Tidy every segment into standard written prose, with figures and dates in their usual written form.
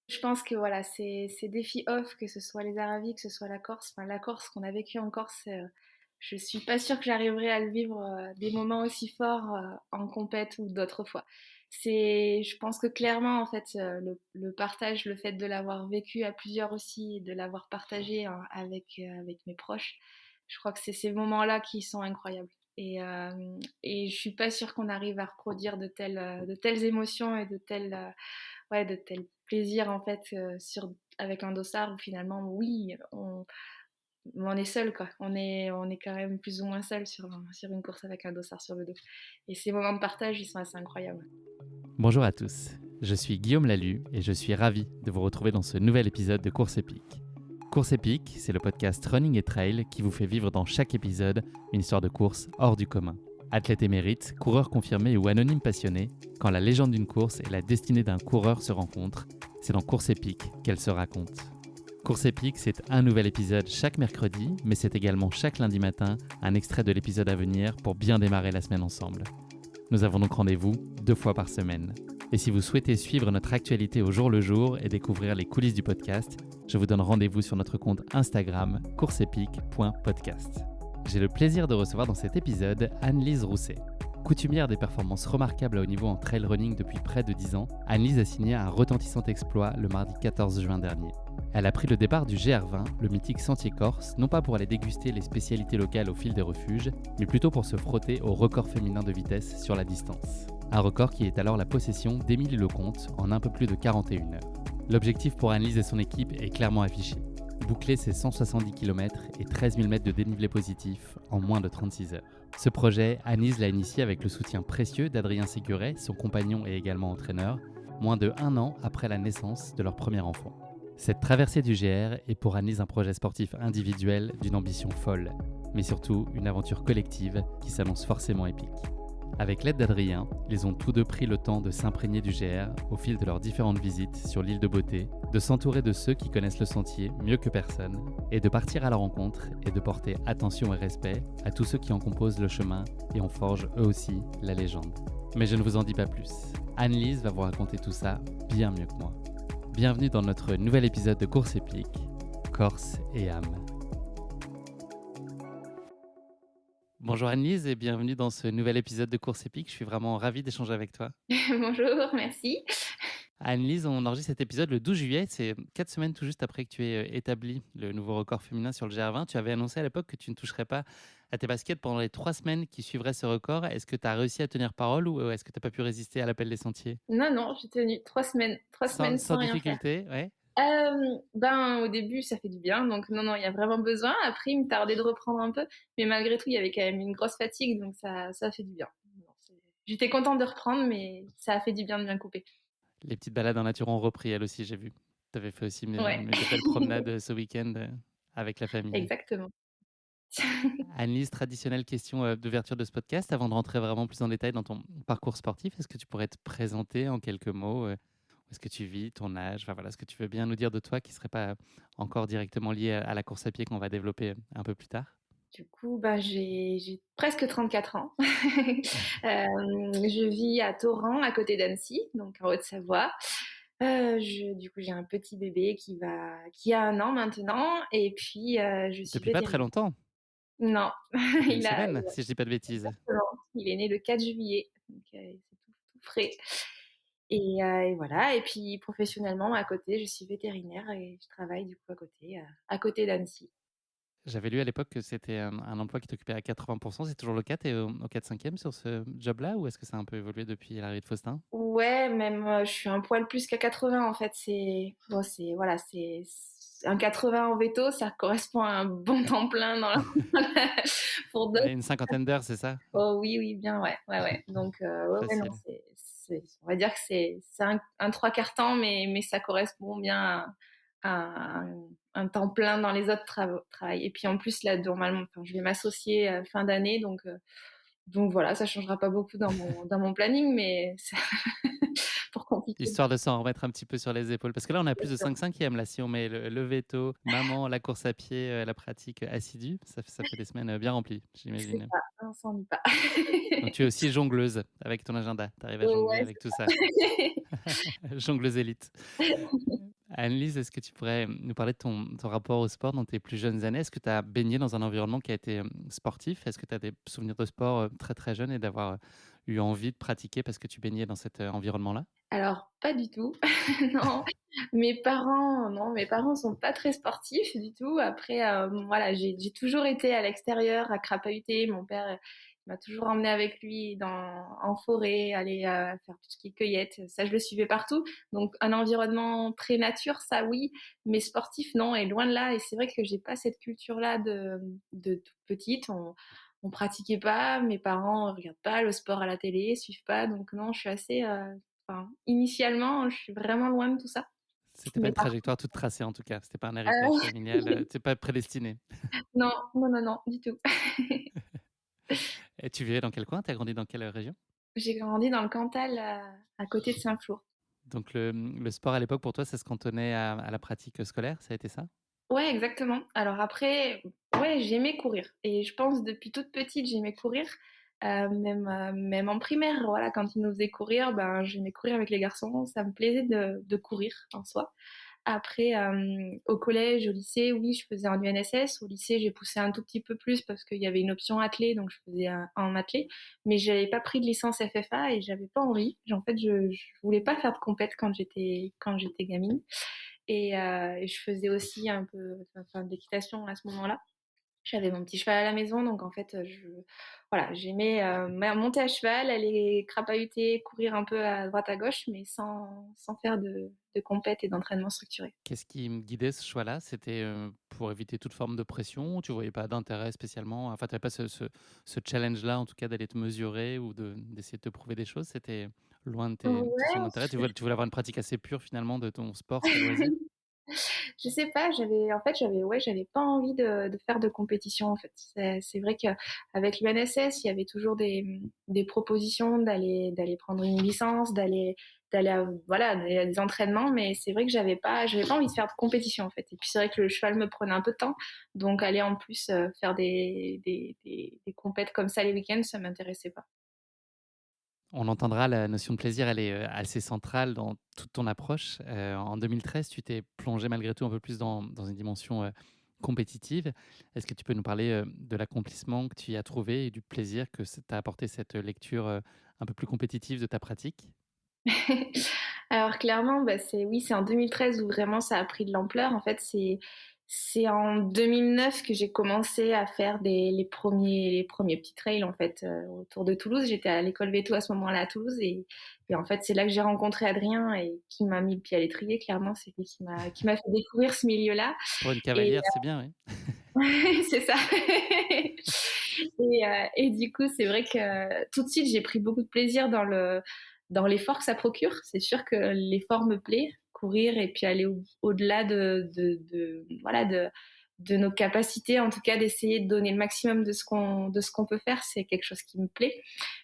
Je pense que voilà, ces défis off, que ce soit les Aravis, que ce soit la Corse, enfin la Corse qu'on a vécu en Corse, je suis pas sûre que j'arriverai à le vivre, des moments aussi forts, en compète ou d'autres fois. Je pense que clairement en fait, le partage, le fait de l'avoir vécu à plusieurs aussi, de l'avoir partagé avec mes proches, je crois que c'est ces moments-là qui sont incroyables. Et je suis pas sûre qu'on arrive à reproduire de telles émotions et ouais, de tels plaisirs en fait avec un dossard où finalement, oui, on est seul quoi. On est quand même plus ou moins seul sur une course avec un dossard sur le dos. Et ces moments de partage, ils sont assez incroyables. Bonjour à tous, je suis Guillaume Lalu et je suis ravi de vous retrouver dans ce nouvel épisode de Course Épique. Course Épique, c'est le podcast Running et Trail qui vous fait vivre dans chaque épisode une histoire de course hors du commun. Athlète émérite, coureur confirmé ou anonyme passionné, quand la légende d'une course et la destinée d'un coureur se rencontrent, c'est dans Course Épique qu'elle se raconte. Course Épique, c'est un nouvel épisode chaque mercredi, mais c'est également chaque lundi matin un extrait de l'épisode à venir pour bien démarrer la semaine ensemble. Nous avons donc rendez-vous 2 fois par semaine. Et si vous souhaitez suivre notre actualité au jour le jour et découvrir les coulisses du podcast, je vous donne rendez-vous sur notre compte Instagram courseepique.podcast. J'ai le plaisir de recevoir dans cet épisode Anne-Lise Rousset. Coutumière des performances remarquables à haut niveau en trail running depuis près de 10 ans, Anne-Lise a signé un retentissant exploit le mardi 14 juin dernier. Elle a pris le départ du GR20, le mythique sentier corse, non pas pour aller déguster les spécialités locales au fil des refuges, mais plutôt pour se frotter au record féminin de vitesse sur la distance. Un record qui est alors la possession d'Émilie Lecomte en un peu plus de 41 heures. L'objectif pour Anne-Lise et son équipe est clairement affiché. Boucler ses 170 km et 13 000 mètres de dénivelé positif en moins de 36 heures. Ce projet, Anne-Lise l'a initié avec le soutien précieux d'Adrien Séguret, son compagnon et également entraîneur, moins de 1 an après la naissance de leur premier enfant. Cette traversée du GR est pour Anne-Lise un projet sportif individuel d'une ambition folle, mais surtout une aventure collective qui s'annonce forcément épique. Avec l'aide d'Adrien, ils ont tous deux pris le temps de s'imprégner du GR au fil de leurs différentes visites sur l'île de Beauté, de s'entourer de ceux qui connaissent le sentier mieux que personne, et de partir à la rencontre et de porter attention et respect à tous ceux qui en composent le chemin et en forgent eux aussi la légende. Mais je ne vous en dis pas plus. Anne-Lise va vous raconter tout ça bien mieux que moi. Bienvenue dans notre nouvel épisode de Course Épique, Corse et âme. Bonjour Anne-Lise et bienvenue dans ce nouvel épisode de Course Épique. Je suis vraiment ravi d'échanger avec toi. Bonjour, merci. Anne-Lise, on enregistre cet épisode le 12 juillet. C'est 4 semaines tout juste après que tu aies établi le nouveau record féminin sur le GR20. Tu avais annoncé à l'époque que tu ne toucherais pas à tes baskets pendant les 3 semaines qui suivraient ce record. Est-ce que tu as réussi à tenir parole ou est-ce que tu n'as pas pu résister à l'appel des sentiers? Non, non, j'ai tenu 3 semaines Sans sans rien faire. difficulté, ouais. Ben, au début, ça fait du bien, donc non, non, il y a vraiment besoin. Après, il me tardait de reprendre un peu, mais malgré tout, il y avait quand même une grosse fatigue, donc ça a fait du bien. Non, j'étais contente de reprendre, mais ça a fait du bien de bien couper. Les petites balades en nature ont repris, elles aussi, j'ai vu. Tu avais fait aussi Ouais, de belles promenades ce week-end avec la famille. exactement. Annelise, traditionnelle question d'ouverture de ce podcast. Avant de rentrer vraiment plus en détail dans ton parcours sportif, est-ce que tu pourrais te présenter en quelques mots où est-ce que tu vis, ton âge, enfin, voilà, ce que tu veux bien nous dire de toi qui ne serait pas encore directement lié à la course à pied qu'on va développer un peu plus tard? Du coup, bah, j'ai presque 34 ans. Je vis à Thoran, à côté d'Annecy, donc en Haute-Savoie. Du coup, j'ai un petit bébé qui a 1 an maintenant, et puis je suis Depuis pas très vétérinaire. longtemps, Non, depuis une il a semaine, si je dis pas de bêtises. exactement, il est né le 4 juillet, donc c'est tout frais. Et voilà. Et puis professionnellement, à côté, je suis vétérinaire et je travaille du coup à côté d'Annecy. J'avais lu à l'époque que c'était un emploi qui t'occupait à 80%. C'est toujours le cas? Tu es au 4/5e sur ce job-là ou est-ce que ça a un peu évolué depuis l'arrivée de Faustin? Ouais, même, je suis un poil plus qu'à 80 en fait. C'est bon, c'est voilà, c'est un 80 en véto, ça correspond à un bon temps plein dans la pour d'autres. Ouais, une cinquantaine d'heures, c'est ça? Oh oui, oui, bien, ouais, ouais, ouais. Donc ouais, ouais, non, Facile. on va dire que c'est un 3/4 temps, mais ça correspond bien à un temps plein dans les autres travails. Et puis en plus là, normalement, enfin, je vais m'associer fin d'année, donc voilà, ça changera pas beaucoup dans mon planning, mais ça pour compliquer. Histoire de s'en remettre un petit peu sur les épaules. Parce que là, on a plus de 5/5e. Là, si on met le véto, maman, la course à pied, la pratique assidue, ça fait des semaines bien remplies, C'est j'imagine. ça, on s'ennuie pas. Donc, tu es aussi jongleuse avec ton agenda. Tu arrives à jongler Ouais, avec tout ça. Jongleuse élite. Annelise, est-ce que tu pourrais nous parler de ton rapport au sport dans tes plus jeunes années? Est-ce que tu as baigné dans un environnement qui a été sportif? Est-ce que tu as des souvenirs de sport très très jeune et d'avoir eu envie de pratiquer parce que tu baignais dans cet environnement-là? Alors, pas du tout. Non, mes parents sont pas très sportifs du tout. Après, voilà, j'ai toujours été à l'extérieur à crapahuter. Mon père, il m'a toujours emmené avec lui en forêt, aller faire tout ce qui est cueillette. Ça, je le suivais partout. Donc, un environnement très nature, ça oui, mais sportif, non, et loin de là. Et c'est vrai que j'ai pas cette culture-là de toute petite. On pratiquait pas, mes parents regardent pas le sport à la télé, suivent pas. Donc, non, je suis assez, enfin, initialement, je suis vraiment loin de tout ça. C'était pas Mais une par trajectoire toute tracée en tout cas. C'était pas un héritage heu, familial. T'es pas prédestiné. non, non, non, non, du tout. Et tu vivais dans quel coin? Tu as grandi dans quelle région? J'ai grandi dans le Cantal, à côté de Saint-Flour. Donc le sport à l'époque pour toi, ça se cantonnait à la pratique scolaire, ça a été ça? Ouais, exactement. Alors après, ouais, j'aimais courir et je pense depuis toute petite, j'aimais courir, même en primaire, voilà, quand ils nous faisaient courir, ben, j'aimais courir avec les garçons. Ça me plaisait de courir en soi. Après, au collège, au lycée, oui, je faisais un UNSS. Au lycée, j'ai poussé un tout petit peu plus parce qu'il y avait une option athlée, donc je faisais un athlé. Mais j'avais pas pris de licence FFA et j'avais pas envie. En fait, je voulais pas faire de compète quand j'étais gamine. Et je faisais aussi un peu, enfin, de l'équitation à ce moment-là. J'avais mon petit cheval à la maison, donc en fait, voilà, j'aimais monter à cheval, aller crapahuter, courir un peu à droite à gauche, mais sans faire de compète et d'entraînement structuré. Qu'est-ce qui me guidait ce choix-là? C'était, pour éviter toute forme de pression? Tu voyais pas d'intérêt spécialement? Enfin, tu avais pas ce challenge-là, en tout cas, d'aller te mesurer ou d'essayer de te prouver des choses? C'était loin de tes Ouais. centres d'intérêt? Tu voulais avoir une pratique assez pure, finalement, de ton sport, tes loisirs? Je sais pas, j'avais pas envie de faire de compétition en fait. C'est vrai qu'avec l'UNSS, il y avait toujours des propositions d'aller prendre une licence, voilà, d'aller à des entraînements, mais c'est vrai que j'avais pas envie de faire de compétition en fait. Et puis c'est vrai que le cheval me prenait un peu de temps, donc aller en plus faire des compètes comme ça les week-ends, ça m'intéressait pas. On entendra, la notion de plaisir, elle est, assez centrale dans toute ton approche. En 2013, tu t'es plongé malgré tout un peu plus dans une dimension, compétitive. Est-ce que tu peux nous parler, de l'accomplissement que tu y as trouvé et du plaisir que t'a apporté cette lecture, un peu plus compétitive de ta pratique? Alors clairement, bah, c'est en 2013 où vraiment ça a pris de l'ampleur. En fait, c'est en 2009 que j'ai commencé à faire les premiers petits trails en fait autour de Toulouse. J'étais à l'école Véto à ce moment-là à Toulouse et en fait c'est là que j'ai rencontré Adrien et qui m'a mis le pied à l'étrier. Clairement, c'est lui qui m'a fait découvrir ce milieu-là. Pour une Et cavalière, c'est bien, oui. c'est ça. Et du coup, c'est vrai que tout de suite, j'ai pris beaucoup de plaisir dans l'effort que ça procure. C'est sûr que l'effort me plaît, courir et puis aller au-delà voilà, de nos capacités, en tout cas d'essayer de donner le maximum de ce qu'on peut faire, c'est quelque chose qui me plaît.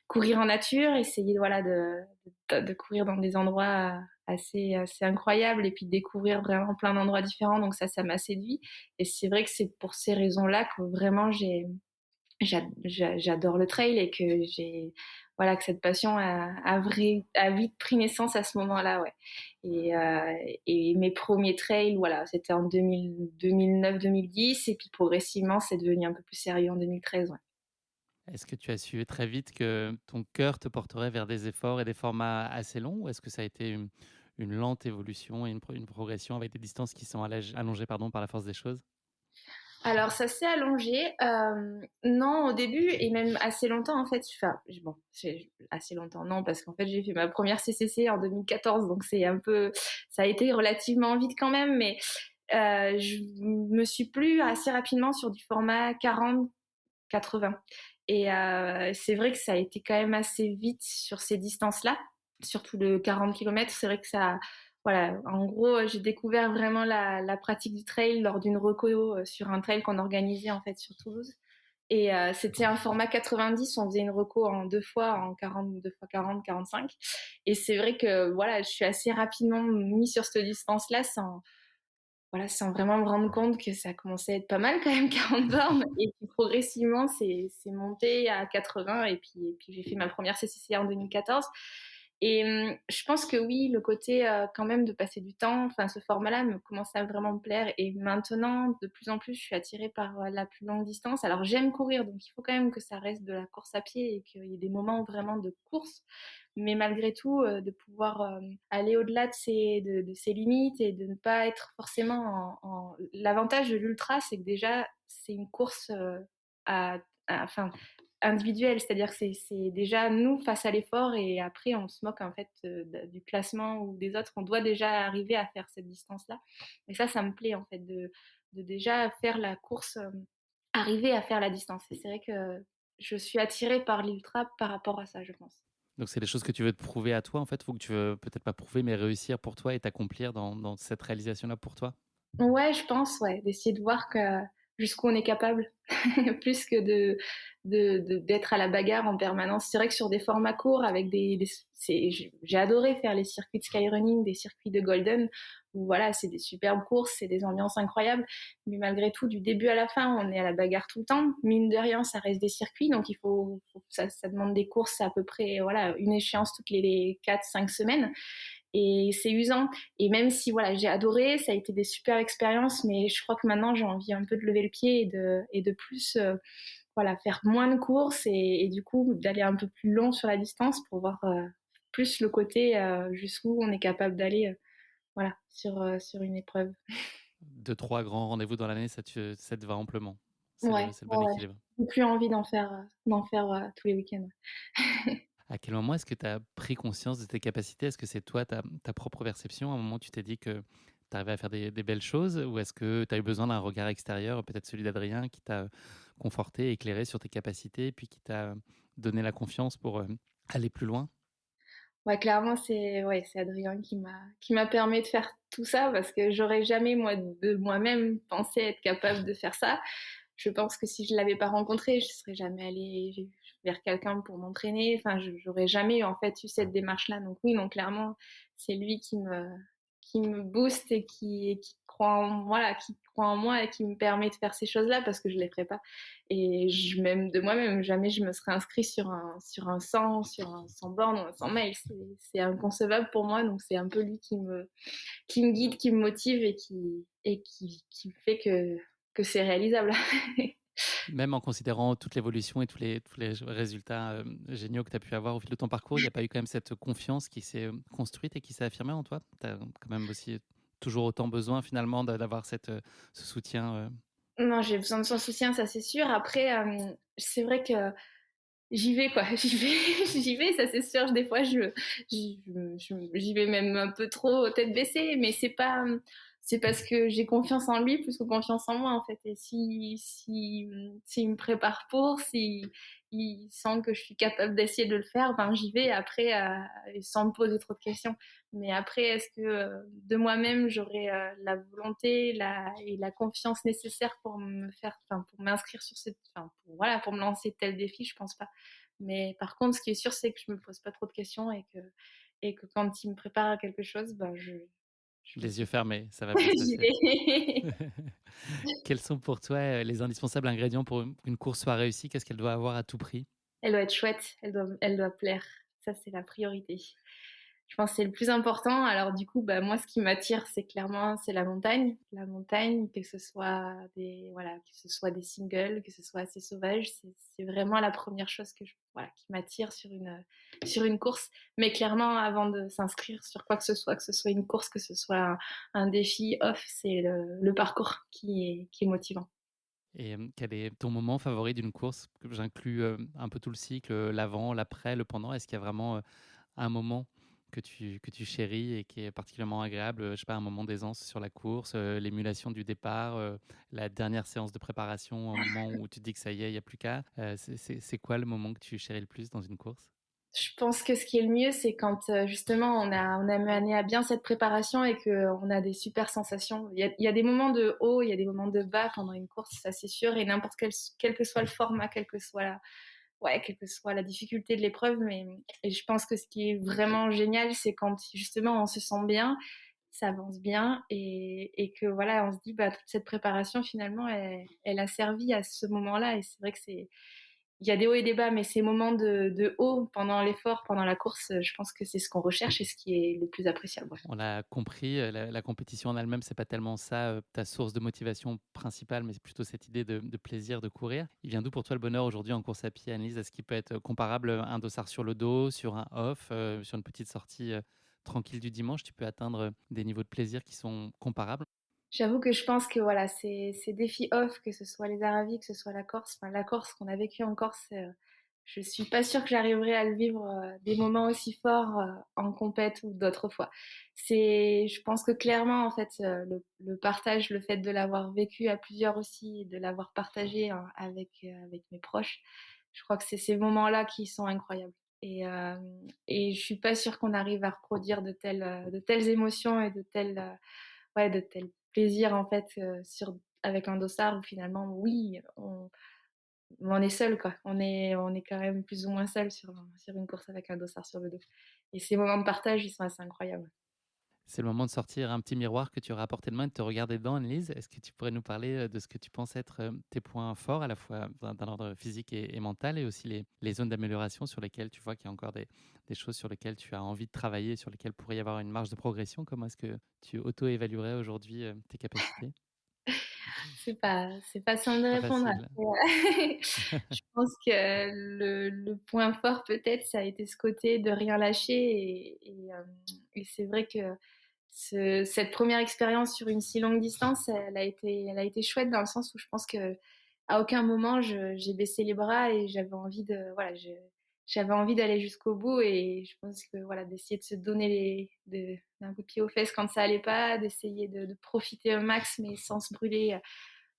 Courir en nature, essayer voilà, de courir dans des endroits assez incroyables et puis de découvrir vraiment plein d'endroits différents. Donc ça m'a séduit. Et c'est vrai que c'est pour ces raisons-là que vraiment j'adore le trail et que voilà, que cette passion a vite pris naissance à ce moment-là, ouais. Et mes premiers trails, voilà, c'était en 2009-2010 et puis progressivement, c'est devenu un peu plus sérieux en 2013, ouais. Est-ce que tu as su très vite que ton cœur te porterait vers des efforts et des formats assez longs? Ou est-ce que ça a été une lente évolution et une progression avec des distances qui sont allongées, pardon, par la force des choses? Alors ça s'est allongé, non au début et même assez longtemps en fait, enfin bon, c'est assez longtemps non parce qu'en fait j'ai fait ma première CCC en 2014 donc c'est un peu ça a été relativement vite quand même mais je me suis plu assez rapidement sur du format 40-80 et c'est vrai que ça a été quand même assez vite sur ces distances-là, surtout le 40 kilomètres. C'est vrai que ça voilà, en gros, j'ai découvert vraiment la pratique du trail lors d'une reco, sur un trail qu'on organisait en fait sur Toulouse et c'était un format 90, on faisait une reco en 2 fois, en 40, 2 fois 40, 45 et c'est vrai que voilà, je suis assez rapidement mis sur cette distance-là sans vraiment me rendre compte que ça commençait à être pas mal quand même 40 bornes et puis progressivement c'est monté à 80 et puis j'ai fait ma première CCC en 2014 Et je pense que oui, le côté quand même de passer du temps, enfin ce format-là me commence à vraiment me plaire. Et maintenant, de plus en plus, je suis attirée par la plus longue distance. Alors j'aime courir, donc il faut quand même que ça reste de la course à pied et qu'il y ait des moments vraiment de course. Mais malgré tout, de pouvoir aller au-delà de ses limites et de ne pas être forcément L'avantage de l'ultra, c'est que déjà, c'est une course à, enfin, individuelle, c'est-à-dire que c'est déjà nous face à l'effort et après on se moque en fait du classement ou des autres. On doit déjà arriver à faire cette distance-là. Et ça me plaît en fait de déjà faire la course, arriver à faire la distance. Et c'est vrai que je suis attirée par l'ultra par rapport à ça, je pense. Donc c'est des choses que tu veux te prouver à toi, en fait, faut que tu veux peut-être pas prouver, mais réussir pour toi et t'accomplir dans cette réalisation-là pour toi? Ouais, je pense, ouais, d'essayer de voir jusqu'où on est capable, plus que d'être à la bagarre en permanence. C'est vrai que sur des formats courts, avec j'ai adoré faire les circuits de skyrunning, des circuits de Golden, où voilà, c'est des superbes courses, c'est des ambiances incroyables. Mais malgré tout, du début à la fin, on est à la bagarre tout le temps. Mine de rien, ça reste des circuits, donc ça demande des courses à peu près, voilà, une échéance toutes les 4, 5 semaines. Et c'est usant. Et même si voilà, j'ai adoré, ça a été des super expériences, mais je crois que maintenant j'ai envie un peu de lever le pied et de plus voilà, faire moins de courses et du coup d'aller un peu plus long sur la distance pour voir plus le côté jusqu'où on est capable d'aller voilà, sur une épreuve. 2-3 grands rendez-vous dans l'année, ça te va amplement. Ouais, C'est le bon ouais, ouais. équilibre. J'ai plus envie d'en faire tous les week-ends. À quel moment est-ce que tu as pris conscience de tes capacités? Est-ce que c'est toi, ta propre perception? À un moment, tu t'es dit que tu arrivais à faire des belles choses? Ou est-ce que tu as eu besoin d'un regard extérieur, peut-être celui d'Adrien, qui t'a conforté, éclairé sur tes capacités, puis qui t'a donné la confiance pour aller plus loin? Ouais, clairement, c'est Adrien qui m'a permis de faire tout ça parce que j'aurais jamais, moi, de moi-même pensé être capable de faire ça. Je pense que si je l'avais pas rencontré, je serais jamais allée vers quelqu'un pour m'entraîner. Enfin, j'aurais jamais en fait eu cette démarche-là. Donc oui, donc clairement, c'est lui qui me booste et qui croit en, voilà, qui croit en moi et qui me permet de faire ces choses-là parce que je les ferais pas. Et même de moi-même, jamais je me serais inscrite sur un 100, sur un 100 bornes ou un 100 miles. C'est inconcevable pour moi. Donc c'est un peu lui qui me guide, qui me motive qui fait que c'est réalisable. Même en considérant toute l'évolution et tous les résultats géniaux que tu as pu avoir au fil de ton parcours, il n'y a pas eu quand même cette confiance qui s'est construite et qui s'est affirmée en toi? Tu as quand même aussi toujours autant besoin finalement d'avoir ce soutien. Non, j'ai besoin de son soutien, ça c'est sûr. Après, c'est vrai que j'y vais quoi, j'y vais, j'y vais, ça c'est sûr. Des fois, j'y vais même un peu trop tête baissée, mais c'est parce que j'ai confiance en lui plus que confiance en moi en fait. Et s'il me prépare il sent que je suis capable d'essayer de le faire, ben j'y vais après sans me poser trop de questions. Mais après, est-ce que de moi-même j'aurais la volonté, et la confiance nécessaire pour pour m'inscrire sur voilà, pour me lancer tel défi, je pense pas. Mais par contre, ce qui est sûr, c'est que je me pose pas trop de questions et que quand il me prépare à quelque chose, ben je Les yeux fermés, ça va bien se j'y passer. vais. Quels sont pour toi les indispensables ingrédients pour qu'une course soit réussie? Qu'est-ce qu'elle doit avoir à tout prix? Elle doit être chouette, elle doit plaire. Ça, c'est la priorité. Je pense que c'est le plus important. Alors du coup, bah, moi, ce qui m'attire, c'est clairement, c'est la montagne. La montagne, que ce soit voilà, que ce soit des singles, que ce soit assez sauvage, c'est vraiment la première chose voilà, qui m'attire sur une course. Mais clairement, avant de s'inscrire sur quoi que ce soit une course, que ce soit un défi off, c'est le parcours qui est motivant. Et quel est ton moment favori d'une course? Que J'inclus un peu tout le cycle, l'avant, l'après, le pendant. Est-ce qu'il y a vraiment un moment que tu chéris et qui est particulièrement agréable? Je sais pas, un moment d'aisance sur la course, l'émulation du départ, la dernière séance de préparation, un moment où tu te dis que ça y est, il y a plus qu'à. C'est quoi le moment que tu chéris le plus dans une course? Je pense que ce qui est le mieux, c'est quand justement on a mené à bien cette préparation et qu'on a des super sensations. Il y a des moments de haut, il y a des moments de bas pendant une course, ça c'est sûr, et quel que soit le format, quelle que soit la difficulté de l'épreuve. Et je pense que ce qui est vraiment génial, c'est quand justement on se sent bien, ça avance bien et que voilà, on se dit bah toute cette préparation finalement, elle a servi à ce moment-là. Et c'est vrai que il y a des hauts et des bas, mais ces moments de haut pendant l'effort, pendant la course, je pense que c'est ce qu'on recherche et ce qui est le plus appréciable, ouais. On l'a compris, la compétition en elle-même, c'est pas tellement ça, ta source de motivation principale, mais c'est plutôt cette idée de plaisir de courir. Il vient d'où pour toi le bonheur aujourd'hui en course à pied, Annelise? Est-ce qu'il peut être comparable, un dossard sur le dos, sur un off, sur une petite sortie, tranquille du dimanche? Tu peux atteindre, des niveaux de plaisir qui sont comparables? J'avoue que je pense que voilà, ces défis off, que ce soit les Aravis, que ce soit la Corse qu'on a vécu en Corse, je suis pas sûre que j'arriverai à le vivre, des moments aussi forts, en compète ou d'autres fois. Je pense que clairement, en fait, le partage, le fait de l'avoir vécu à plusieurs aussi et de l'avoir partagé, hein, avec mes proches, je crois que c'est ces moments-là qui sont incroyables. Et je suis pas sûre qu'on arrive à reproduire de telles émotions et ouais, de tels plaisirs en fait avec un dossard où finalement, oui, on est seul quoi. On est quand même plus ou moins seul sur une course avec un dossard sur le dos. Et ces moments de partage, ils sont assez incroyables. C'est le moment de sortir un petit miroir que tu auras à portée de main et de te regarder dedans, Annelise. Est-ce que tu pourrais nous parler, de ce que tu penses être, tes points forts à la fois d'un ordre physique et mental et aussi les zones d'amélioration sur lesquelles tu vois qu'il y a encore des choses sur lesquelles tu as envie de travailler, sur lesquelles pourrait y avoir une marge de progression? Comment est-ce que tu auto-évaluerais aujourd'hui, tes capacités? C'est pas simple de Pas répondre. facile. Après, je pense que le point fort peut-être, ça a été ce côté de rien lâcher et c'est vrai que cette première expérience sur une si longue distance, elle a été chouette dans le sens où je pense que à aucun moment j'ai baissé les bras et j'avais envie d'aller jusqu'au bout et je pense que voilà, d'essayer de se donner d'un coup de pied aux fesses quand ça allait pas, d'essayer de profiter au max mais sans se brûler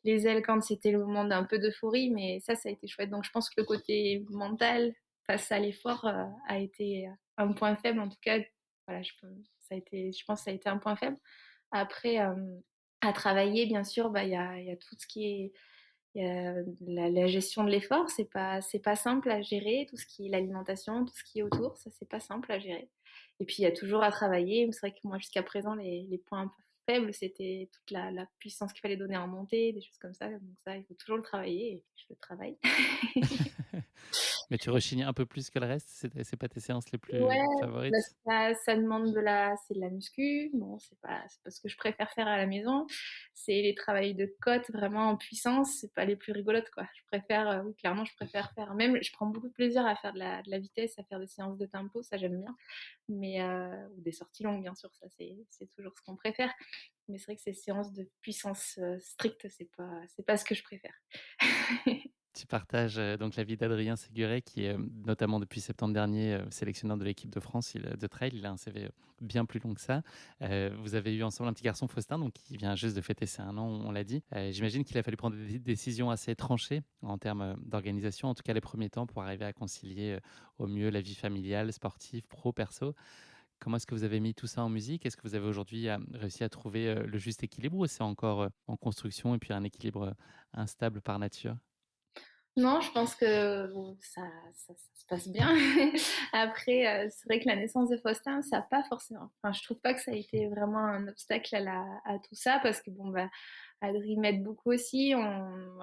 les ailes quand c'était le moment d'un peu d'euphorie, mais ça a été chouette. Donc je pense que le côté mental face à l'effort a été un point faible. En tout cas, voilà, je pense que ça a été un point faible. Après, à travailler, bien sûr, bah il y a tout ce qui est il y a la gestion de l'effort, c'est pas simple à gérer, tout ce qui est l'alimentation, tout ce qui est autour, ça c'est pas simple à gérer. Et puis il y a toujours à travailler. C'est vrai que moi jusqu'à présent les points un peu faibles, c'était toute la puissance qu'il fallait donner en montée, des choses comme ça. Donc ça, il faut toujours le travailler et je le travaille. Mais tu rechignes un peu plus que le reste? C'est pas tes séances les Ouais, plus bah, favorites? ça demande c'est de la muscu. Bon, c'est pas ce que je préfère faire à la maison. C'est les travails de côte vraiment en puissance, c'est pas les plus rigolotes, quoi. Je préfère, oui, clairement, je préfère faire même je prends beaucoup de plaisir à faire de la vitesse, à faire des séances de tempo, ça j'aime bien. Mais ou des sorties longues, bien sûr, ça c'est toujours ce qu'on préfère. Mais c'est vrai que ces séances de puissance, stricte, c'est pas ce que je préfère. Tu partages, donc l'avis d'Adrien Séguret qui est, notamment depuis septembre dernier, sélectionneur de l'équipe de France de trail. Il a un CV bien plus long que ça. Vous avez eu ensemble un petit garçon, Faustin, donc qui vient juste de fêter ses 1 an, on l'a dit. J'imagine qu'il a fallu prendre des décisions assez tranchées en termes, d'organisation, en tout cas les premiers temps pour arriver à concilier, au mieux la vie familiale, sportive, pro, perso. Comment est-ce que vous avez mis tout ça en musique? Est-ce que vous avez aujourd'hui, réussi à trouver, le juste équilibre ou c'est encore, en construction et puis un équilibre, instable par nature? Non, je pense que bon, ça se passe bien. Après, c'est vrai que la naissance de Faustin, ça a pas forcément. Enfin, je trouve pas que ça a été vraiment un obstacle à tout ça parce que bon bah, Adri m'aide beaucoup aussi. On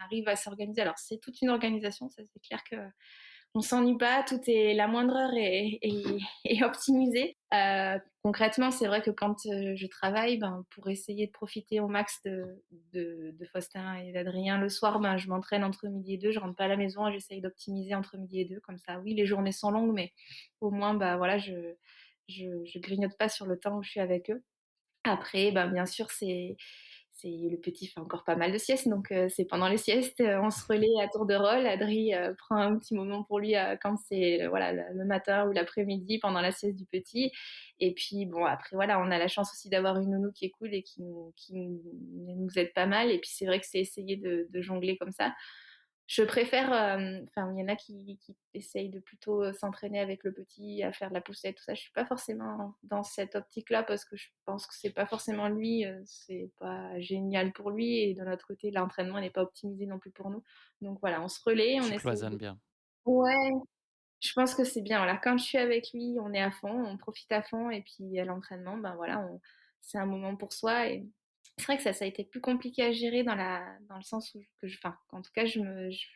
arrive à s'organiser. Alors c'est toute une organisation, ça c'est clair que on s'ennuie pas, tout est la moindre heure est optimisée. Concrètement, c'est vrai que quand je travaille, ben, pour essayer de profiter au max de Faustin et d'Adrien le soir, ben, je m'entraîne entre midi et deux, je rentre pas à la maison et j'essaye d'optimiser entre midi et deux. Comme ça, oui, les journées sont longues, mais au moins, bah, voilà, je grignote pas sur le temps où je suis avec eux. Après, ben, bien sûr, c'est le petit fait encore pas mal de siestes, donc c'est pendant les siestes, on se relaie à tour de rôle. Adri prend un petit moment pour lui quand c'est voilà le matin ou l'après-midi pendant la sieste du petit. Et puis bon après voilà, on a la chance aussi d'avoir une nounou qui est cool et qui nous aide pas mal. Et puis c'est vrai que c'est essayer de jongler comme ça. Je préfère, enfin, il y en a qui essayent de plutôt s'entraîner avec le petit, à faire de la poussette, tout ça. Je suis pas forcément dans cette optique-là parce que je pense que c'est pas forcément lui, c'est pas génial pour lui et d'un autre côté, l'entraînement n'est pas optimisé non plus pour nous. Donc voilà, on se relaie, on Tu essaye cloisonnes de. bien. Ouais, je pense que c'est bien. Voilà, quand je suis avec lui, on est à fond, on profite à fond et puis à l'entraînement, ben voilà, c'est un moment pour soi C'est vrai que ça a été plus compliqué à gérer dans le sens où enfin, en tout cas, je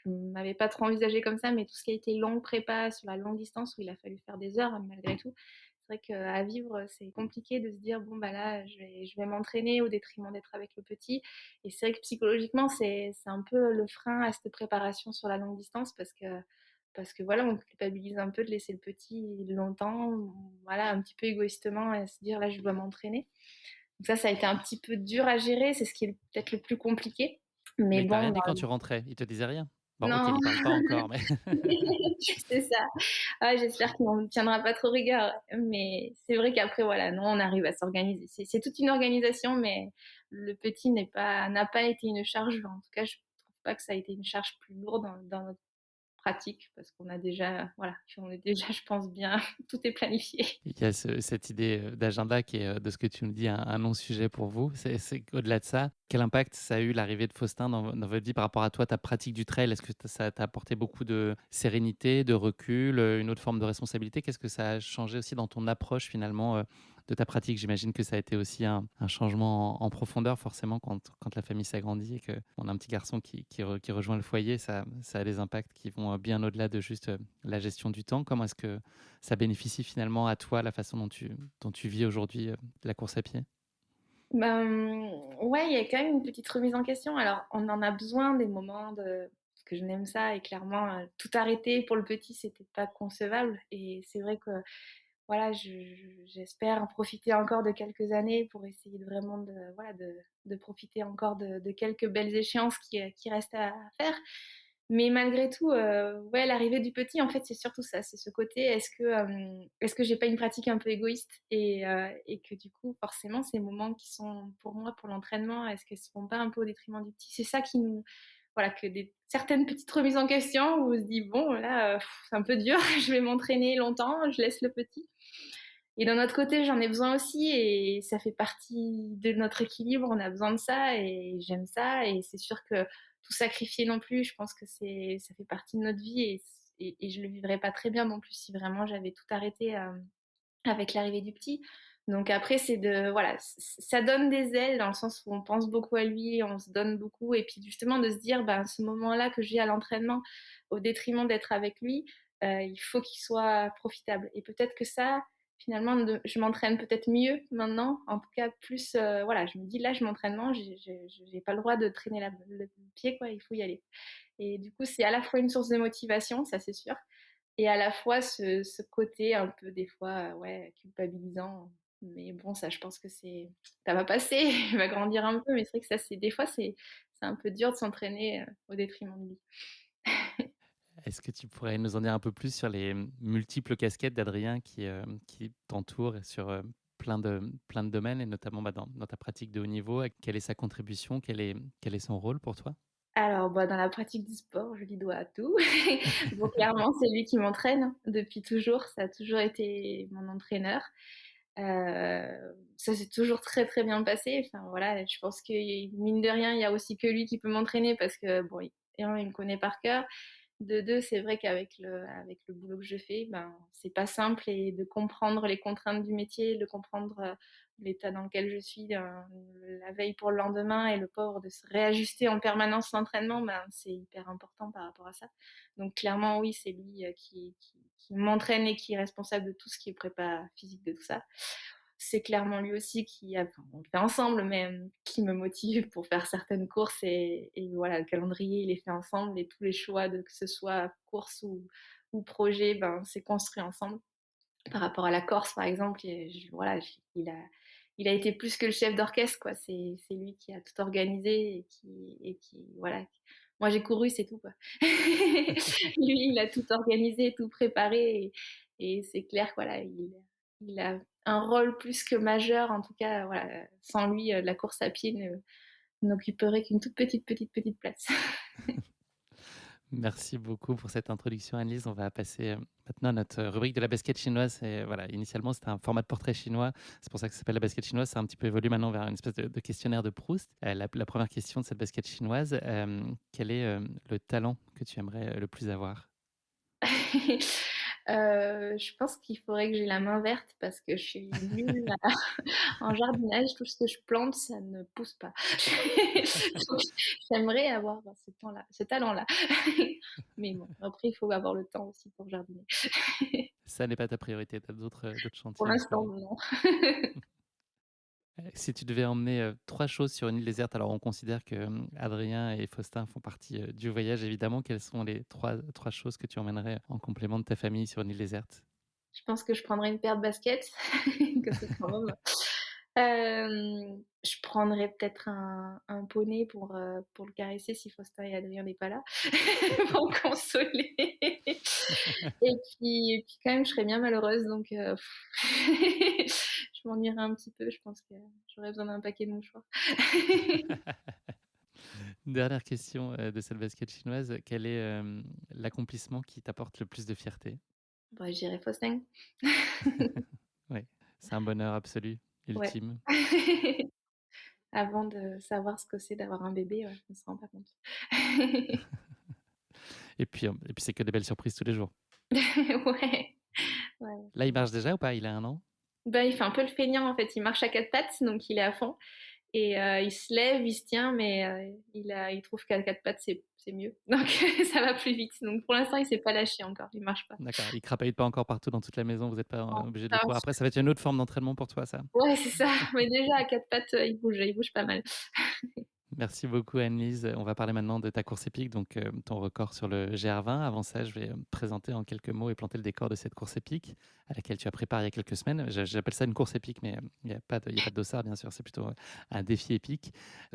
m'avais pas trop envisagé comme ça, mais tout ce qui a été longue prépa sur la longue distance où il a fallu faire des heures malgré tout. C'est vrai qu'à vivre, c'est compliqué de se dire bon bah là, je vais m'entraîner au détriment d'être avec le petit. Et c'est vrai que psychologiquement, c'est un peu le frein à cette préparation sur la longue distance parce que voilà, on culpabilise un peu de laisser le petit longtemps, voilà, un petit peu égoïstement à se dire là, je dois m'entraîner. Donc ça a été un petit peu dur à gérer, c'est ce qui est peut-être le plus compliqué. Mais Mais il t'a bon, rien dit quand tu rentrais? Il te disait rien? Bon, OK, non, il parle pas encore, mais c'est ça. Ah, j'espère qu'il n'en tiendra pas trop rigueur. Mais c'est vrai qu'après, voilà, nous, on arrive à s'organiser. C'est toute une organisation, mais le petit n'a pas été une charge. En tout cas, je trouve pas que ça a été une charge plus lourde dans notre pratique parce qu'on a déjà, voilà, on est déjà, je pense bien, tout est planifié. il y a cette idée d'agenda qui est, de ce que tu nous dis, un non-sujet pour vous. C'est au-delà de ça, quel impact ça a eu l'arrivée de Faustin dans votre vie par rapport à toi, ta pratique du trail? Est-ce que ça t'a apporté beaucoup de sérénité, de recul, une autre forme de responsabilité? Qu'est-ce que ça a changé aussi dans ton approche finalement de ta pratique? J'imagine que ça a été aussi un changement en profondeur forcément quand la famille s'agrandit et qu'on a un petit garçon qui rejoint le foyer, ça a des impacts qui vont bien au-delà de juste la gestion du temps. Comment est-ce que ça bénéficie finalement à toi, la façon dont tu vis aujourd'hui la course à pied? Ben, ouais, il y a quand même une petite remise en question. Alors, on en a besoin des moments parce que je n'aime ça et clairement, tout arrêter pour le petit, c'était pas concevable. Et c'est vrai que, voilà, j'espère en profiter encore de quelques années pour essayer de vraiment voilà, de profiter encore de quelques belles échéances qui restent à faire. Mais malgré tout, ouais, l'arrivée du petit, en fait, c'est surtout ça, c'est ce côté, est-ce que j'ai pas une pratique un peu égoïste et que du coup, forcément, ces moments qui sont pour moi, pour l'entraînement, est-ce qu'elles se font pas un peu au détriment du petit? C'est ça qui nous voilà, que certaines petites remises en question où on se dit: «Bon, là, c'est un peu dur, je vais m'entraîner longtemps, je laisse le petit». Et d'un autre côté, j'en ai besoin aussi et ça fait partie de notre équilibre. On a besoin de ça et j'aime ça. Et c'est sûr que tout sacrifier non plus, je pense que ça fait partie de notre vie et je le vivrais pas très bien non plus si vraiment j'avais tout arrêté avec l'arrivée du petit. Donc après, voilà, ça donne des ailes dans le sens où on pense beaucoup à lui, on se donne beaucoup. Et puis justement de se dire, ben, ce moment-là que j'ai à l'entraînement, au détriment d'être avec lui, il faut qu'il soit profitable. Et peut-être que ça, finalement, je m'entraîne peut-être mieux maintenant. En tout cas, plus, voilà, je me dis là, je m'entraîne, j'ai pas le droit de traîner le pied, quoi, il faut y aller. Et du coup, c'est à la fois une source de motivation, ça c'est sûr, et à la fois ce côté un peu des fois, ouais, culpabilisant. Mais bon, ça, je pense que ça va passer, il va grandir un peu, mais c'est vrai que ça, des fois, c'est un peu dur de s'entraîner au détriment de lui. Est-ce que tu pourrais nous en dire un peu plus sur les multiples casquettes d'Adrien qui t'entourent et sur plein de domaines et notamment dans ta pratique de haut niveau? Quelle est sa contribution? Quel est son rôle pour toi? Alors, bah, dans la pratique du sport, je lui dois tout. Donc clairement, c'est lui qui m'entraîne depuis toujours. Ça a toujours été mon entraîneur. Ça s'est toujours très, très bien passé. Enfin voilà, je pense que mine de rien, il y a aussi que lui qui peut m'entraîner parce que bon, il me connaît par cœur. De deux, c'est vrai qu'avec le boulot que je fais, ben, c'est pas simple et de comprendre les contraintes du métier, de comprendre l'état dans lequel je suis la veille pour le lendemain et le pauvre de se réajuster en permanence l'entraînement, ben, c'est hyper important par rapport à ça. Donc clairement, oui, c'est lui qui m'entraîne et qui est responsable de tout ce qui est prépa physique de tout ça. C'est clairement lui aussi enfin, on le fait ensemble, mais qui me motive pour faire certaines courses et voilà, le calendrier, il est fait ensemble et tous les choix que ce soit course ou projet, ben, c'est construit ensemble. Par rapport à la Corse, par exemple, voilà, il a été plus que le chef d'orchestre, quoi. C'est lui qui a tout organisé voilà. Moi, j'ai couru, c'est tout, quoi. Lui, il a tout organisé, tout préparé et c'est clair, voilà, il a un rôle plus que majeur, en tout cas, voilà. Sans lui, la course à pied n'occuperait qu'une toute petite place. Merci beaucoup pour cette introduction, Annelise. On va passer maintenant à notre rubrique de la basket chinoise. Et voilà, initialement, c'était un format de portrait chinois. C'est pour ça que ça s'appelle la basket chinoise. Ça a un petit peu évolué maintenant vers une espèce de questionnaire de Proust. La première question de cette basket chinoise, quel est le talent que tu aimerais le plus avoir? Je pense qu'il faudrait que j'ai la main verte parce que je suis nulle en jardinage. Tout ce que je plante, ça ne pousse pas. Donc, j'aimerais avoir ce talent-là. Mais bon, après, il faut avoir le temps aussi pour jardiner. Ça n'est pas ta priorité, tu as d'autres Pour chantiers en ce l'instant, moment. non. Si tu devais emmener, 3 choses sur une île déserte, alors on considère que, Adrien et Faustin font partie, du voyage évidemment. Quelles sont les trois choses que tu emmènerais en complément de ta famille sur une île déserte? Je pense que je prendrais une paire de baskets, que c'est quand même. Je prendrais peut-être un poney pour le caresser si Faustin et Adrien n'est pas là, pour le consoler. Et puis quand même, je serais bien malheureuse, donc je m'ennuierais un petit peu. Je pense que j'aurais besoin d'un paquet de mouchoirs. Dernière question, de cette basket chinoise. Quel est, l'accomplissement qui t'apporte le plus de fierté? Bah, je dirais Faustin. Oui, c'est un bonheur absolu, Ouais. ultime. Avant de savoir ce que c'est d'avoir un bébé, ouais, on se rend pas compte. Et puis c'est que des belles surprises tous les jours. Ouais, ouais. Là, il marche déjà ou pas? Il a 1 an? Bah, il fait un peu le feignant en fait. Il marche à quatre pattes, donc il est à fond. Et il se lève, il se tient, mais il trouve qu'à quatre pattes c'est mieux. Donc ça va plus vite. Donc pour l'instant, il s'est pas lâché encore. Il marche pas. D'accord, il crapahute pas encore partout dans toute la maison, vous êtes pas, Non, obligés de le ça courir après, ça va être une autre forme d'entraînement pour toi ça? ouais, c'est ça. Mais déjà à quatre pattes, il bouge pas mal. Merci beaucoup Anne-Lise. On va parler maintenant de ta course épique, donc ton record sur le GR20. Avant ça, je vais me présenter en quelques mots et planter le décor de cette course épique à laquelle tu as préparé il y a quelques semaines. J'appelle ça une course épique, mais il y a pas de dossard, bien sûr. C'est plutôt un défi épique.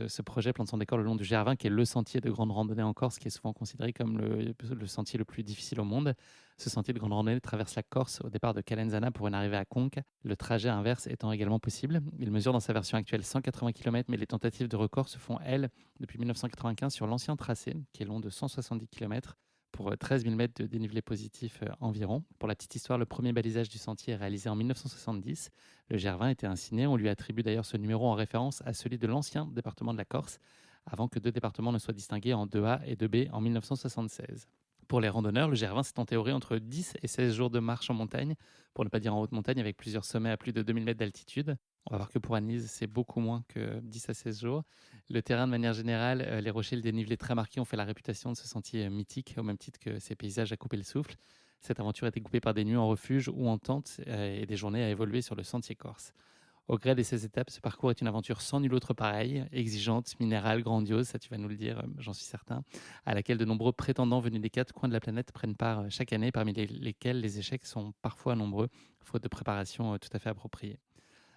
Ce projet plante son décor le long du GR20, qui est le sentier de grande randonnée en Corse, qui est souvent considéré comme le sentier le plus difficile au monde. Ce sentier de grande randonnée traverse la Corse au départ de Calenzana pour une arrivée à Conques, le trajet inverse étant également possible. Il mesure dans sa version actuelle 180 km, mais les tentatives de record se font, elles, depuis 1995 sur l'ancien tracé, qui est long de 170 km, pour 13 000 mètres de dénivelé positif environ. Pour la petite histoire, le premier balisage du sentier est réalisé en 1970. Le GR20 était ainsi né. On lui attribue d'ailleurs ce numéro en référence à celui de l'ancien département de la Corse, avant que deux départements ne soient distingués en 2A et 2B en 1976. Pour les randonneurs, le GR20, c'est en théorie entre 10 et 16 jours de marche en montagne, pour ne pas dire en haute montagne, avec plusieurs sommets à plus de 2000 mètres d'altitude. On va voir que pour Annelise, c'est beaucoup moins que 10 à 16 jours. Le terrain, de manière générale, les rochers et le dénivelé très marqués ont fait la réputation de ce sentier mythique, au même titre que ces paysages à couper le souffle. Cette aventure a été coupée par des nuits en refuge ou en tente et des journées à évoluer sur le sentier corse. Au gré de ces étapes, ce parcours est une aventure sans nul autre pareil, exigeante, minérale, grandiose, ça tu vas nous le dire, j'en suis certain, à laquelle de nombreux prétendants venus des quatre coins de la planète prennent part chaque année, parmi lesquels les échecs sont parfois nombreux, faute de préparation tout à fait appropriée.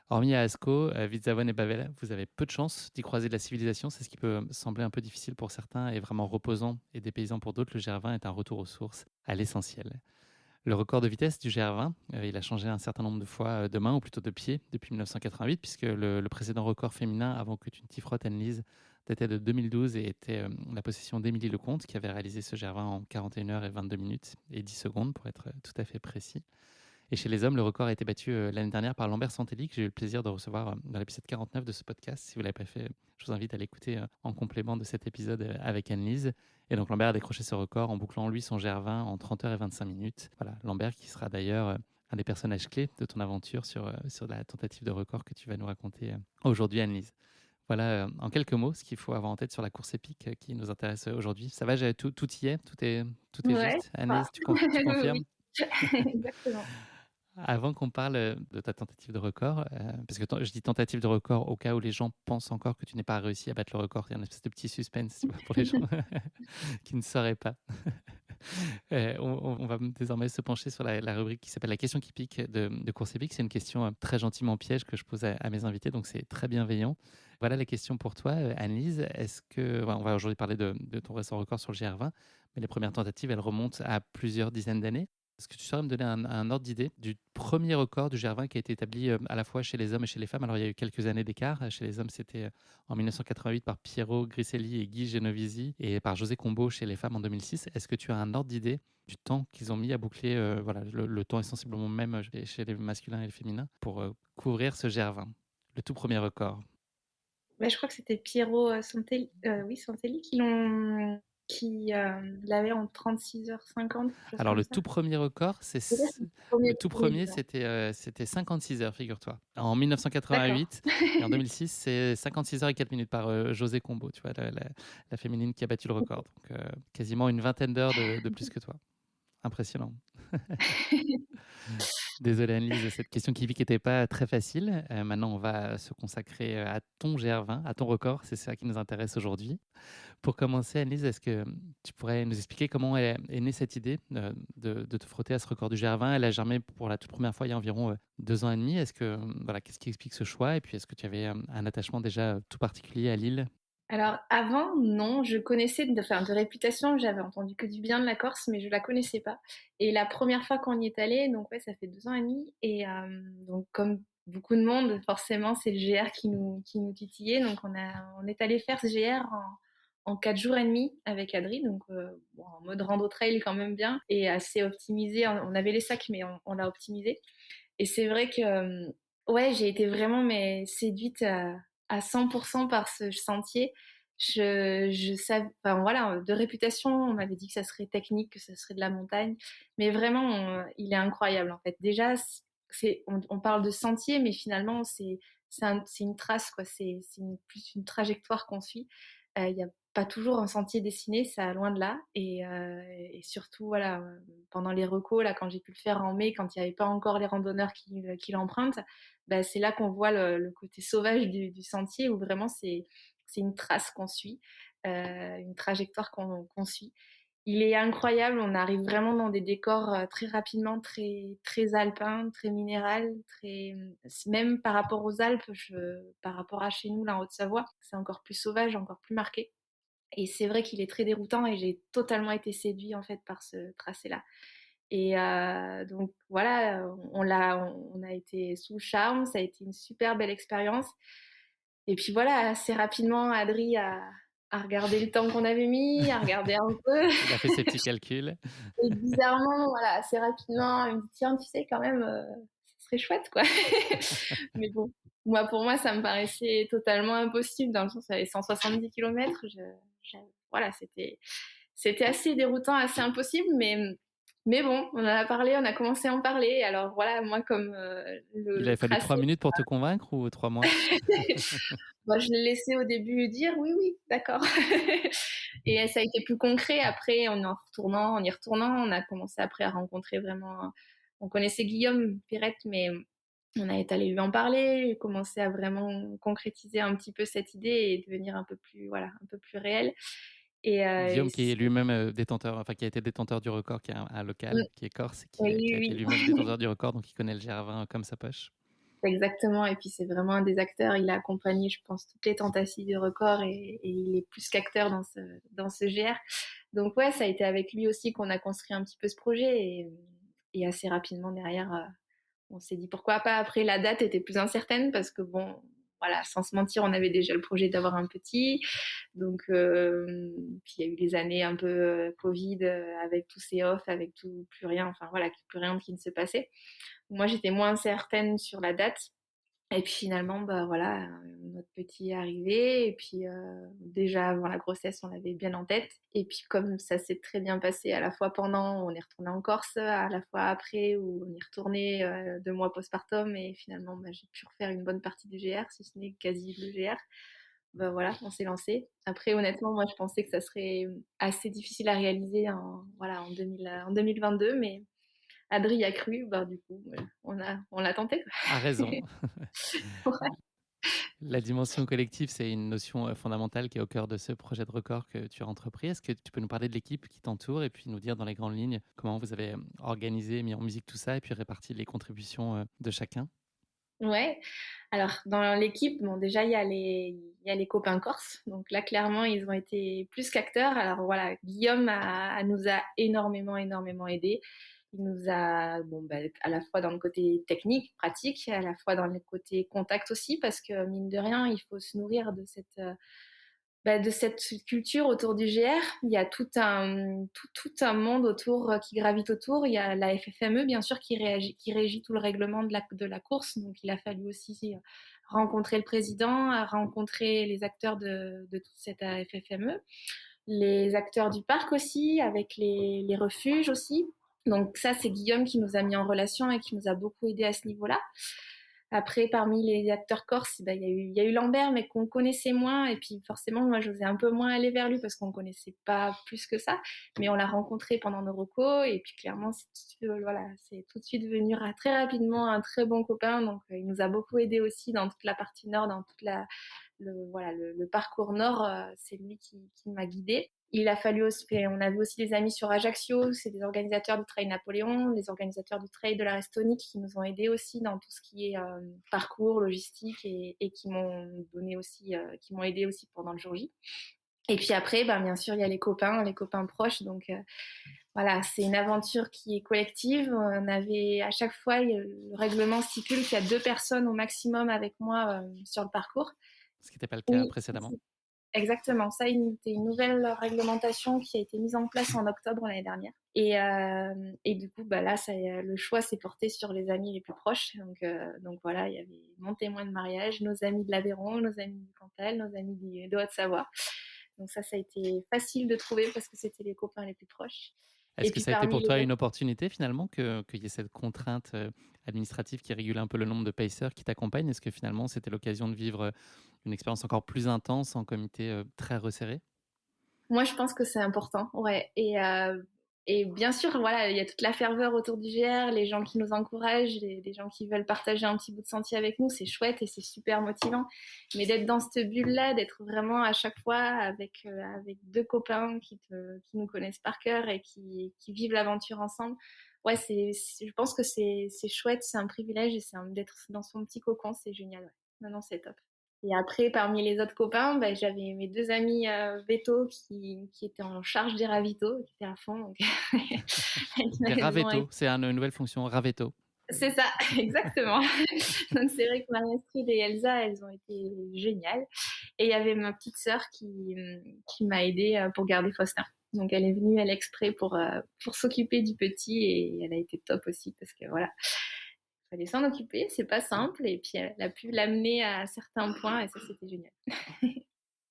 Hormis à Asco, Vizavon et Bavel, vous avez peu de chance d'y croiser de la civilisation, c'est ce qui peut sembler un peu difficile pour certains et vraiment reposant et dépaysant pour d'autres. Le GR20 est un retour aux sources, à l'essentiel. Le record de vitesse du GR20, il a changé un certain nombre de fois de main, ou plutôt de pied, depuis 1988, puisque le précédent record féminin, avant que tu ne t'y frottes, Annelise, datait de 2012 et était la possession d'Émilie Lecomte, qui avait réalisé ce GR20 en 41 heures et 22 minutes et 10 secondes, pour être tout à fait précis. Et chez les hommes, le record a été battu l'année dernière par Lambert Santelli, que j'ai eu le plaisir de recevoir dans l'épisode 49 de ce podcast. Si vous ne l'avez pas fait, je vous invite à l'écouter en complément de cet épisode avec Anne-Lise. Et donc Lambert a décroché ce record en bouclant lui son GR20 en 30 heures et 25 minutes. Voilà, Lambert qui sera d'ailleurs un des personnages clés de ton aventure sur la tentative de record que tu vas nous raconter aujourd'hui, Anne-Lise. Voilà, en quelques mots, ce qu'il faut avoir en tête sur la course épique qui nous intéresse aujourd'hui. Ça va, tout y est, tout est Ouais, juste. ça va. Anne-Lise, tu confirmes? Oui, exactement. Avant qu'on parle de ta tentative de record, parce que je dis tentative de record au cas où les gens pensent encore que tu n'es pas réussi à battre le record. Il y a une espèce de petit suspense, tu vois, pour les gens qui ne sauraient pas. On va désormais se pencher sur la rubrique qui s'appelle la question qui pique de Course Épique. C'est une question très gentiment piège que je pose à mes invités, donc c'est très bienveillant. Voilà la question pour toi, Annelise. On va aujourd'hui parler de ton récent record sur le GR20, mais les premières tentatives, elles remontent à plusieurs dizaines d'années. Est-ce que tu saurais me donner un ordre d'idée du premier record du GR20 qui a été établi à la fois chez les hommes et chez les femmes? Alors, il y a eu quelques années d'écart. Chez les hommes, c'était en 1988 par Piero Griselli et Guy Genovesi et par José Combo chez les femmes en 2006. Est-ce que tu as un ordre d'idée du temps qu'ils ont mis à boucler? Voilà, le temps est sensiblement même chez les masculins et les féminins pour couvrir ce GR20, le tout premier record. Bah, je crois que c'était Piero Santelli, oui, Santelli qui l'ont. qui l'avait en 36h50, quelque chose Alors comme le ça. tout premier record, Déjà, c'est le le premier tout premier premier, livre. c'était 56 heures, figure-toi. En D'accord. 1988 et en 2006, c'est 56 heures et 4 minutes par José Combo, tu vois, la féminine qui a battu le record. Donc quasiment une vingtaine d'heures de plus que toi. Impressionnant. Désolé Annelise, cette question qui n'était pas très facile. Maintenant, on va se consacrer à ton GR20, à ton record. C'est ça qui nous intéresse aujourd'hui. Pour commencer, Annelise, est-ce que tu pourrais nous expliquer comment est née cette idée de te frotter à ce record du GR20? Elle a germé pour la toute première fois il y a environ 2 ans et demi. Est-ce que, voilà, qu'est-ce qui explique ce choix? Et puis, est-ce que tu avais un attachement déjà tout particulier à Lille? Alors avant, non, je connaissais de réputation, j'avais entendu que du bien de la Corse, mais je la connaissais pas. Et la première fois qu'on y est allé, donc ouais, ça fait 2 ans et demi, et donc comme beaucoup de monde, forcément, c'est le GR qui nous titillait. Donc on est allé faire ce GR en 4 jours et demi avec Adri, donc bon, en mode rando trail quand même bien et assez optimisé. On avait les sacs, mais on l'a optimisé. Et c'est vrai que, ouais, j'ai été vraiment mais séduite à 100% par ce sentier. Je savais, enfin voilà, de réputation, on m'avait dit que ça serait technique, que ça serait de la montagne, mais vraiment, il est incroyable en fait. Déjà, on parle de sentier, mais finalement, c'est une trace, quoi. Plus une trajectoire qu'on suit. Il n'y a pas toujours un sentier dessiné, ça loin de là. Et surtout, voilà, pendant les recos, là, quand j'ai pu le faire en mai, quand il n'y avait pas encore les randonneurs qui l'empruntent, bah, c'est là qu'on voit le côté sauvage du sentier où vraiment c'est une trace qu'on suit, une trajectoire qu'on suit. Il est incroyable, on arrive vraiment dans des décors très rapidement, très, très alpins, très minéral, même par rapport aux Alpes, par rapport à chez nous, là en Haute-Savoie, c'est encore plus sauvage, encore plus marqué. Et c'est vrai qu'il est très déroutant et j'ai totalement été séduite en fait par ce tracé-là. Et donc voilà, on a été sous le charme, ça a été une super belle expérience. Et puis voilà, assez rapidement, Adri a regardé le temps qu'on avait mis, a regardé un peu. Il a fait ses petits calculs. Et bizarrement, voilà, assez rapidement, il me dit tiens, tu sais, quand même, ce serait chouette, quoi. Mais bon, pour moi, ça me paraissait totalement impossible, dans le sens, avait 170 km. Voilà, c'était assez déroutant, assez impossible, mais bon, on en a parlé, on a commencé à en parler. Alors voilà, moi, comme Il le avait fallu tracé, 3 minutes pour te convaincre ou 3 mois? moi, je l'ai laissé au début dire oui, oui, d'accord. Et ça a été plus concret après, en y retournant, on a commencé après à rencontrer vraiment. On connaissait Guillaume Pirette, mais on a été allé lui en parler, commencer à vraiment concrétiser un petit peu cette idée et devenir un peu plus, voilà, un peu plus réel. Et Guillaume, qui est lui-même détenteur, enfin qui a été détenteur du record, qui est un local, qui est corse, et oui, qui a été oui, lui-même détenteur du record, donc il connaît le GR20 comme sa poche. exactement. Et puis c'est vraiment un des acteurs. Il a accompagné, je pense, toutes les tentatives du record et il est plus qu'acteur dans ce GR. Donc ouais, ça a été avec lui aussi qu'on a construit un petit peu ce projet et assez rapidement derrière, on s'est dit pourquoi pas. Après, la date était plus incertaine parce que bon, voilà, sans se mentir, on avait déjà le projet d'avoir un petit. Donc, puis il y a eu les années un peu Covid avec tous ces off, avec tout, plus rien, enfin voilà, plus rien qui ne se passait. Moi, j'étais moins certaine sur la date. Et puis finalement, bah voilà, notre petit est arrivé. Et puis déjà avant la grossesse, on l'avait bien en tête. Et puis comme ça s'est très bien passé à la fois pendant, on est retourné en Corse, à la fois après, où on est retourné 2 mois postpartum. Et finalement, bah, j'ai pu refaire une bonne partie du GR, si ce n'est quasi le GR. Bah voilà, on s'est lancé. Après, honnêtement, moi, je pensais que ça serait assez difficile à réaliser voilà, en 2022, mais Adri a cru, bah du coup, voilà, on l'a tenté, A raison. quoi. La dimension collective, c'est une notion fondamentale qui est au cœur de ce projet de record que tu as entrepris. Est-ce que tu peux nous parler de l'équipe qui t'entoure et puis nous dire dans les grandes lignes comment vous avez organisé, mis en musique tout ça et puis réparti les contributions de chacun? Ouais. Alors dans l'équipe, bon déjà il y a les copains corses. Donc là clairement ils ont été plus qu'acteurs. Alors voilà, Guillaume nous a énormément aidé. Il nous a bon bah, à la fois dans le côté technique, pratique, à la fois dans le côté contact aussi parce que mine de rien, il faut se nourrir de cette culture autour du GR. Il y a tout un monde autour qui gravite autour. Il y a la FFME, bien sûr, qui régit tout le règlement de la course. Donc, il a fallu aussi rencontrer le président, rencontrer les acteurs de toute cette FFME. les acteurs du parc aussi, avec les refuges aussi. Donc ça, c'est Guillaume qui nous a mis en relation et qui nous a beaucoup aidé à ce niveau-là. Après, parmi les acteurs corses, ben, il y a eu Lambert, mais qu'on connaissait moins. Et puis forcément, moi, j'osais un peu moins aller vers lui parce qu'on ne connaissait pas plus que ça. Mais on l'a rencontré pendant nos recos. Et puis clairement, c'est tout de suite devenu très rapidement un très bon copain. Donc il nous a beaucoup aidé aussi dans toute la partie nord, dans toute le parcours nord. C'est lui qui m'a guidée. Il a fallu aussi, on avait aussi des amis sur Ajaccio, c'est des organisateurs du Trail Napoléon, les organisateurs du Trail de la Restonique qui nous ont aidés aussi dans tout ce qui est parcours, logistique et qui m'ont donné aussi, qui m'ont aidé aussi pendant le jour J. Et puis après, ben, bien sûr, il y a les copains proches. Donc voilà, c'est une aventure qui est collective. On avait à chaque fois, le règlement stipule qu'il y a 2 personnes au maximum avec moi sur le parcours. Ce qui n'était pas le cas Oui, précédemment. exactement. Ça, c'était une nouvelle réglementation qui a été mise en place en octobre l'année dernière. Et du coup, bah là, le choix s'est porté sur les amis les plus proches. Donc voilà, il y avait mon témoin de mariage, nos amis de l'Aveyron, nos amis du Cantal, nos amis de Haute-Savoie. Donc ça a été facile de trouver parce que c'était les copains les plus proches. Et Est-ce que puis ça a été parmi pour les toi autres, une opportunité finalement qu'il y ait cette contrainte administrative qui régule un peu le nombre de pacers qui t'accompagnent? Est-ce que finalement c'était l'occasion de vivre une expérience encore plus intense en comité très resserré? moi, je pense que c'est important, ouais. Et bien sûr, voilà, il y a toute la ferveur autour du GR, les gens qui nous encouragent, les gens qui veulent partager un petit bout de sentier avec nous, c'est chouette et c'est super motivant. Mais d'être dans cette bulle-là, d'être vraiment à chaque fois avec 2 copains qui nous connaissent par cœur et qui vivent l'aventure ensemble, ouais, je pense que c'est chouette, c'est un privilège et d'être dans son petit cocon, c'est génial, ouais. Non, non, c'est top. Et après, parmi les autres copains, bah, j'avais mes 2 amis vétos qui étaient en charge des ravitaux, qui étaient à fond. Donc, Des elles ont ravetto, c'est une nouvelle fonction, ravetto. c'est ça, exactement. Donc c'est vrai que Marie-Astrid et Elsa, elles ont été géniales. Et il y avait ma petite sœur qui m'a aidée pour garder Faustin. Donc elle est venue, elle exprès pour s'occuper du petit et elle a été top aussi parce que voilà, il fallait s'en occuper, c'est pas simple. Et puis elle a pu l'amener à certains points et ça c'était génial.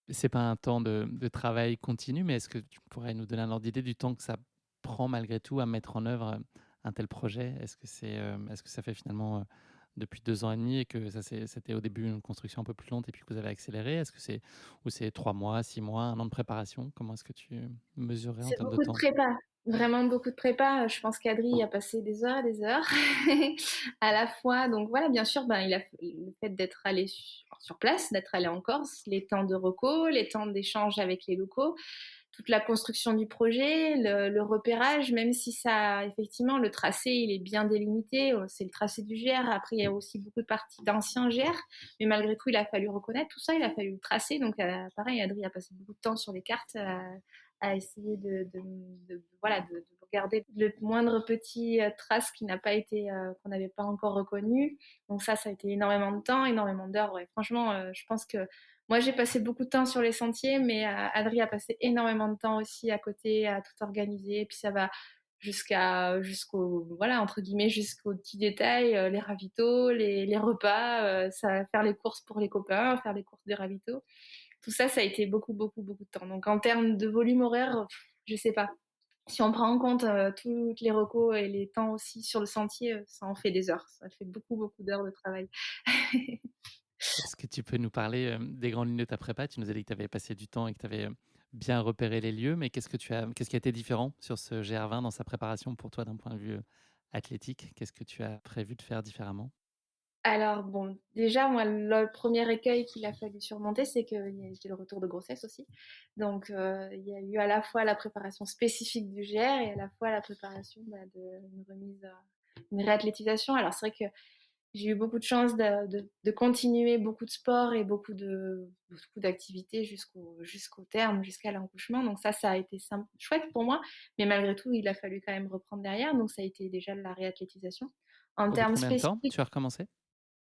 C'est pas un temps de travail continu, mais est-ce que tu pourrais nous donner un ordre d'idée du temps que ça prend malgré tout à mettre en œuvre un tel projet? Est-ce que ça fait finalement depuis 2 ans et demi et que c'était au début une construction un peu plus lente et puis que vous avez accéléré? Est-ce que c'est 3 mois, 6 mois, 1 an de préparation? Comment est-ce que tu mesurerais en C'est termes de beaucoup de temps? prépa, vraiment beaucoup de prépa. Je pense qu'Adri y a passé des heures et des heures à la fois. Donc voilà, bien sûr, ben, le fait d'être allé sur place, d'être allé en Corse, les temps de reco, les temps d'échange avec les locaux, toute la construction du projet, le repérage, même si ça, effectivement, le tracé, il est bien délimité. C'est le tracé du GR. Après, il y a aussi beaucoup de parties d'anciens GR. Mais malgré tout, il a fallu reconnaître tout ça. Il a fallu le tracer. Donc, pareil, Adri a passé beaucoup de temps sur les cartes à essayer voilà, de regarder le moindre petit trace qui n'a pas été, qu'on n'avait pas encore reconnu. Donc ça a été énormément de temps, énormément d'heures. Ouais. Franchement, je pense que moi, j'ai passé beaucoup de temps sur les sentiers, mais Adri a passé énormément de temps aussi à côté, à tout organiser. Et puis ça va jusqu'au, voilà, entre guillemets, jusqu'aux petits détails, les ravitaux, les repas, faire les courses pour les copains, faire les courses des ravitaux. Tout ça, ça a été beaucoup, beaucoup, beaucoup de temps. Donc en termes de volume horaire, je sais pas. Si on prend en compte toutes les recos et les temps aussi sur le sentier, ça en fait des heures. Ça fait beaucoup, beaucoup d'heures de travail. Est-ce que tu peux nous parler des grandes lignes de ta prépa? Tu nous as dit que tu avais passé du temps et que tu avais bien repéré les lieux, mais qu'est-ce qui a été différent sur ce GR20 dans sa préparation pour toi d'un point de vue athlétique? Qu'est-ce que tu as prévu de faire différemment? Alors bon, déjà moi le premier écueil qu'il a fallu surmonter, c'est qu'il y a eu le retour de grossesse aussi. Donc il y a eu à la fois la préparation spécifique du GR et à la fois la préparation d'une remise, une réathlétisation. Alors c'est vrai que j'ai eu beaucoup de chance de continuer beaucoup de sport et beaucoup d'activités jusqu'au terme, jusqu'à l'accouchement. Donc ça a été chouette pour moi. Mais malgré tout, il a fallu quand même reprendre derrière. Donc ça a été déjà de la réathlétisation. En Au bout de termes combien de temps spécifiques, tu as recommencé?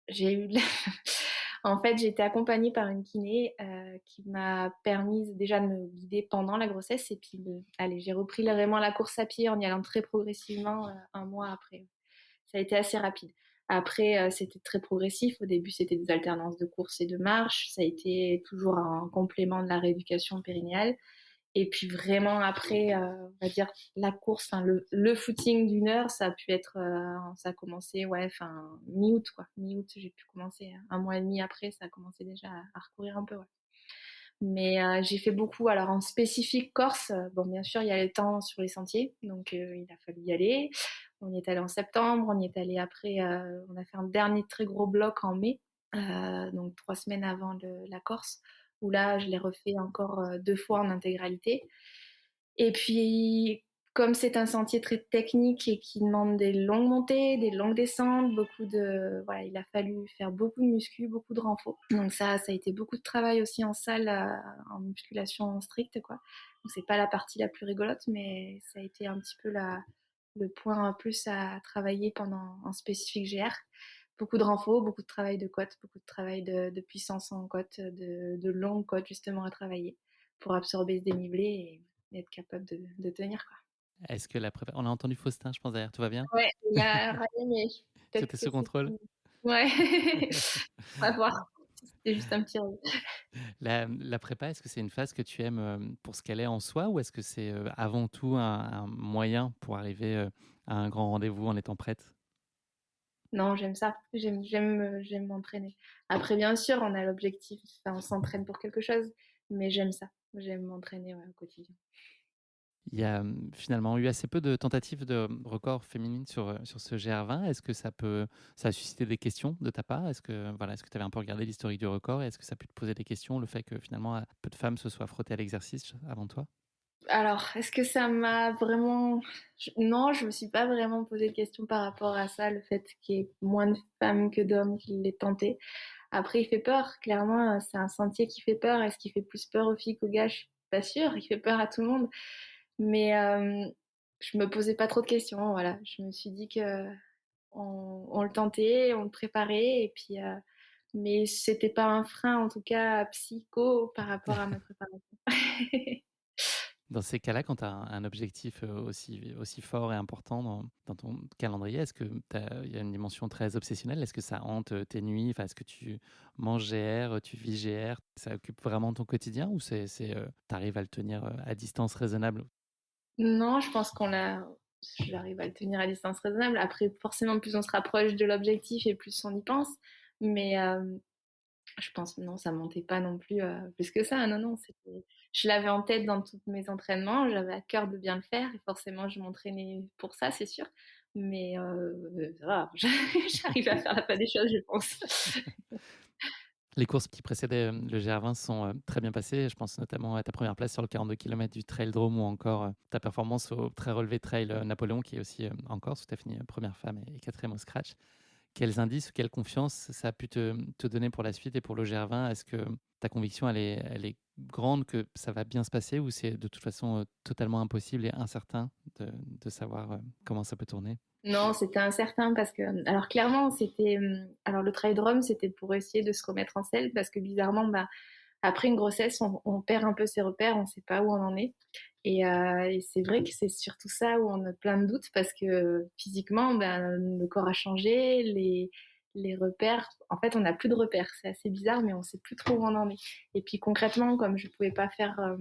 j'ai eu en fait, j'ai été accompagnée par une kiné qui m'a permis déjà de me guider pendant la grossesse et puis allez, j'ai repris vraiment la course à pied en y allant très progressivement un mois après. Ça a été assez rapide. Après, c'était très progressif. Au début, c'était des alternances de course et de marche. Ça a été toujours un complément de la rééducation périnéale. Et puis vraiment après, on va dire la course, enfin le footing d'une heure, ça a pu être, ça a commencé, ouais, enfin mi-août quoi. Mi-août, j'ai pu commencer. Un mois et demi après, ça a commencé déjà à recourir un peu, ouais. Mais j'ai fait beaucoup. Alors en spécifique Corse, bon bien sûr il y a le temps sur les sentiers, donc il a fallu y aller. On y est allé en septembre, on y est allé après, on a fait un dernier très gros bloc en mai, donc 3 semaines avant la Corse, où là je l'ai refait encore 2 fois en intégralité. Et puis, comme c'est un sentier très technique et qui demande des longues montées, des longues descentes, voilà, il a fallu faire beaucoup de muscu, beaucoup de renfort. Donc ça a été beaucoup de travail aussi en salle, en musculation stricte, quoi. Donc c'est pas la partie la plus rigolote, mais ça a été un petit peu le point en plus à travailler pendant en spécifique GR. Beaucoup de renfort, beaucoup de travail de côte, beaucoup de travail de puissance en côte, de longues côtes justement à travailler pour absorber ce dénivelé et être capable de tenir, quoi. Est-ce que la prépa on a entendu Faustin, je pense derrière, tout va bien? Ouais, il y a Ryan, mais peut-être C'était que sous c'est contrôle? fini. Ouais, on va voir. C'était juste un petit rêve. La prépa, est-ce que c'est une phase que tu aimes, pour ce qu'elle est en soi ou est-ce que c'est, avant tout un moyen pour arriver, à un grand rendez-vous en étant prête? Non, j'aime ça. J'aime m'entraîner. Après, bien sûr, on a l'objectif, enfin, on s'entraîne pour quelque chose, mais j'aime ça. J'aime m'entraîner, ouais, au quotidien. Il y a, finalement eu assez peu de tentatives de records féminines sur ce GR20. Est-ce que ça a suscité des questions de ta part? Est-ce que, voilà, est-ce que tu avais un peu regardé l'historique du record et est-ce que ça a pu te poser des questions, le fait que finalement, peu de femmes se soient frottées à l'exercice avant toi? Alors, est-ce que ça m'a vraiment... Non, je me suis pas vraiment posé de questions par rapport à ça, le fait qu'il y ait moins de femmes que d'hommes qui l'aient tenté. Après, il fait peur. Clairement, c'est un sentier qui fait peur. Est-ce qu'il fait plus peur aux filles qu'aux gars? Je suis pas sûre. Il fait peur à tout le monde. Mais je me posais pas trop de questions. Voilà, je me suis dit que on le tentait, on le préparait, et puis. Mais c'était pas un frein, en tout cas psycho, par rapport à ma préparation. Dans ces cas-là, quand tu as un objectif, aussi fort et important dans ton calendrier, est-ce que il y a une dimension très obsessionnelle? Est-ce que ça hante, tes nuits? Enfin, est-ce que tu manges GR, tu vis GR? Ça occupe vraiment ton quotidien ou tu arrives à le tenir, à distance raisonnable? Non, je pense j'arrive à le tenir à distance raisonnable. Après, forcément, plus on se rapproche de l'objectif et plus on y pense. Mais je pense non, ça montait pas non plus plus que ça. Non, non, je l'avais en tête dans tous mes entraînements. J'avais à cœur de bien le faire et forcément, je m'entraînais pour ça, c'est sûr. Mais ça va, j'arrive à faire la part des choses, je pense. Les courses qui précédaient, le GR20 sont, très bien passées. Je pense notamment à ta première place sur le 42 kilomètres du Trail Drôme ou encore, ta performance au très relevé Trail, Napoléon qui est aussi, en Corse où tu as fini, 1re femme et 4e au scratch. Quels indices ou quelle confiance ça a pu te donner pour la suite et pour le GR20? Est-ce que ta conviction, elle est grande que ça va bien se passer ou c'est de toute façon, totalement impossible et incertain de savoir, comment ça peut tourner? Non, c'était incertain parce que, alors clairement, alors le trail drum, c'était pour essayer de se remettre en selle parce que bizarrement, bah, après une grossesse, on perd un peu ses repères, on sait pas où on en est. Et c'est vrai que c'est surtout ça où on a plein de doutes parce que physiquement, ben, le corps a changé, les repères, en fait, on n'a plus de repères. C'est assez bizarre, mais on sait plus trop où on en est. Et puis concrètement, comme je pouvais pas faire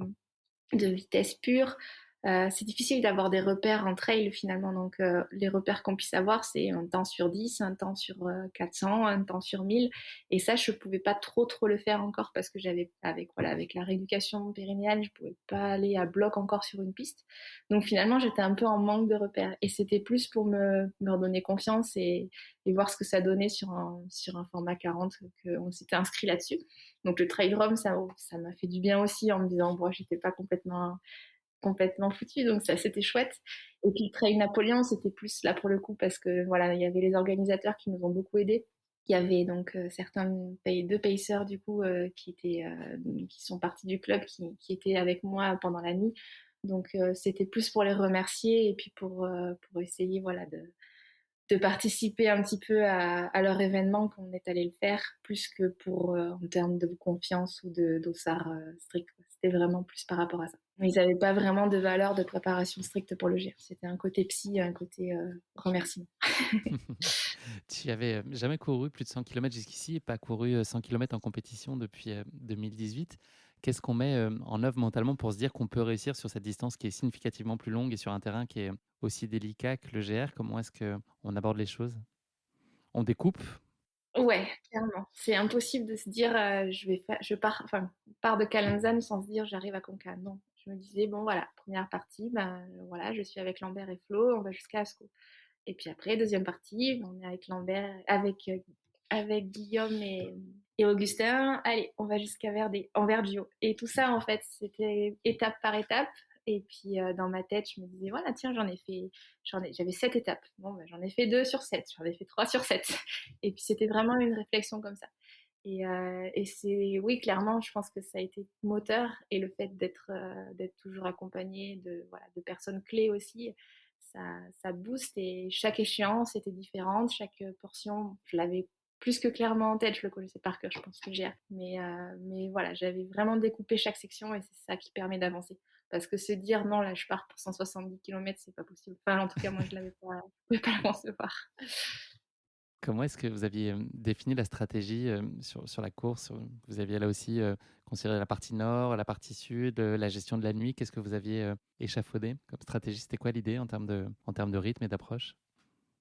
de vitesse pure. C'est difficile d'avoir des repères en trail finalement. Donc les repères qu'on puisse avoir, c'est un temps sur 10, un temps sur 400, un temps sur 1000. Et ça, je pouvais pas trop le faire encore parce que avec la rééducation périnéale, je pouvais pas aller à bloc encore sur une piste. Donc finalement, j'étais un peu en manque de repères. Et c'était plus pour me redonner confiance et voir ce que ça donnait sur un format 40 qu'on s'était inscrit là-dessus. Donc le trail run, ça m'a fait du bien aussi en me disant, bon, j'étais pas complètement foutue, donc ça c'était chouette. Et puis le trail Napoléon, c'était plus là pour le coup parce que voilà, il y avait les organisateurs qui nous ont beaucoup aidés. Il y avait donc deux pacers du coup qui sont partis du club, qui étaient avec moi pendant la nuit. Donc c'était plus pour les remercier et puis pour essayer voilà de participer un petit peu à leur événement qu'on est allé le faire, plus que pour en termes de confiance ou de dossard strict. c'était vraiment plus par rapport à ça. Ils avaient pas vraiment de valeur de préparation stricte pour le GR. C'était un côté psy, un côté, remerciement. Tu avais jamais couru plus de 100 kilomètres jusqu'ici et pas couru 100 kilomètres en compétition depuis 2018. Qu'est-ce qu'on met en œuvre mentalement pour se dire qu'on peut réussir sur cette distance qui est significativement plus longue et sur un terrain qui est aussi délicat que le GR? Comment est-ce qu'on aborde les choses? On découpe? Ouais, clairement. C'est impossible de se dire, je pars de Calenzane sans se dire j'arrive à Conca. Non, je me disais bon voilà, première partie, ben voilà, je suis avec Lambert et Flo, on va jusqu'à Ascot. Et puis après, deuxième partie, on est avec Lambert, avec Guillaume et Augustin. Allez, on va jusqu'à Verdé, en Verdio. Et tout ça, en fait, c'était étape par étape. Et puis dans ma tête, je me disais voilà, tiens, j'avais 7 étapes. Bon, ben, j'en ai fait 2 sur 7, j'en ai fait 3 sur 7. Et puis c'était vraiment une réflexion comme ça. Et c'est, oui, clairement, je pense que ça a été moteur et le fait d'être toujours accompagné voilà, de personnes clés aussi, ça booste et chaque échéance était différente, chaque portion, je l'avais plus que clairement en tête, je le connaissais par cœur, je pense que j'ai. Mais voilà, j'avais vraiment découpé chaque section et c'est ça qui permet d'avancer. Parce que se dire non, là je pars pour 170 km, c'est pas possible. Enfin, en tout cas, moi je l'avais pas, je pouvais pas le concevoir. Comment est-ce que vous aviez défini la stratégie sur la course? Vous aviez là aussi considéré la partie nord, la partie sud, la gestion de la nuit. Qu'est-ce que vous aviez échafaudé comme stratégie? C'était quoi l'idée en termes de rythme et d'approche?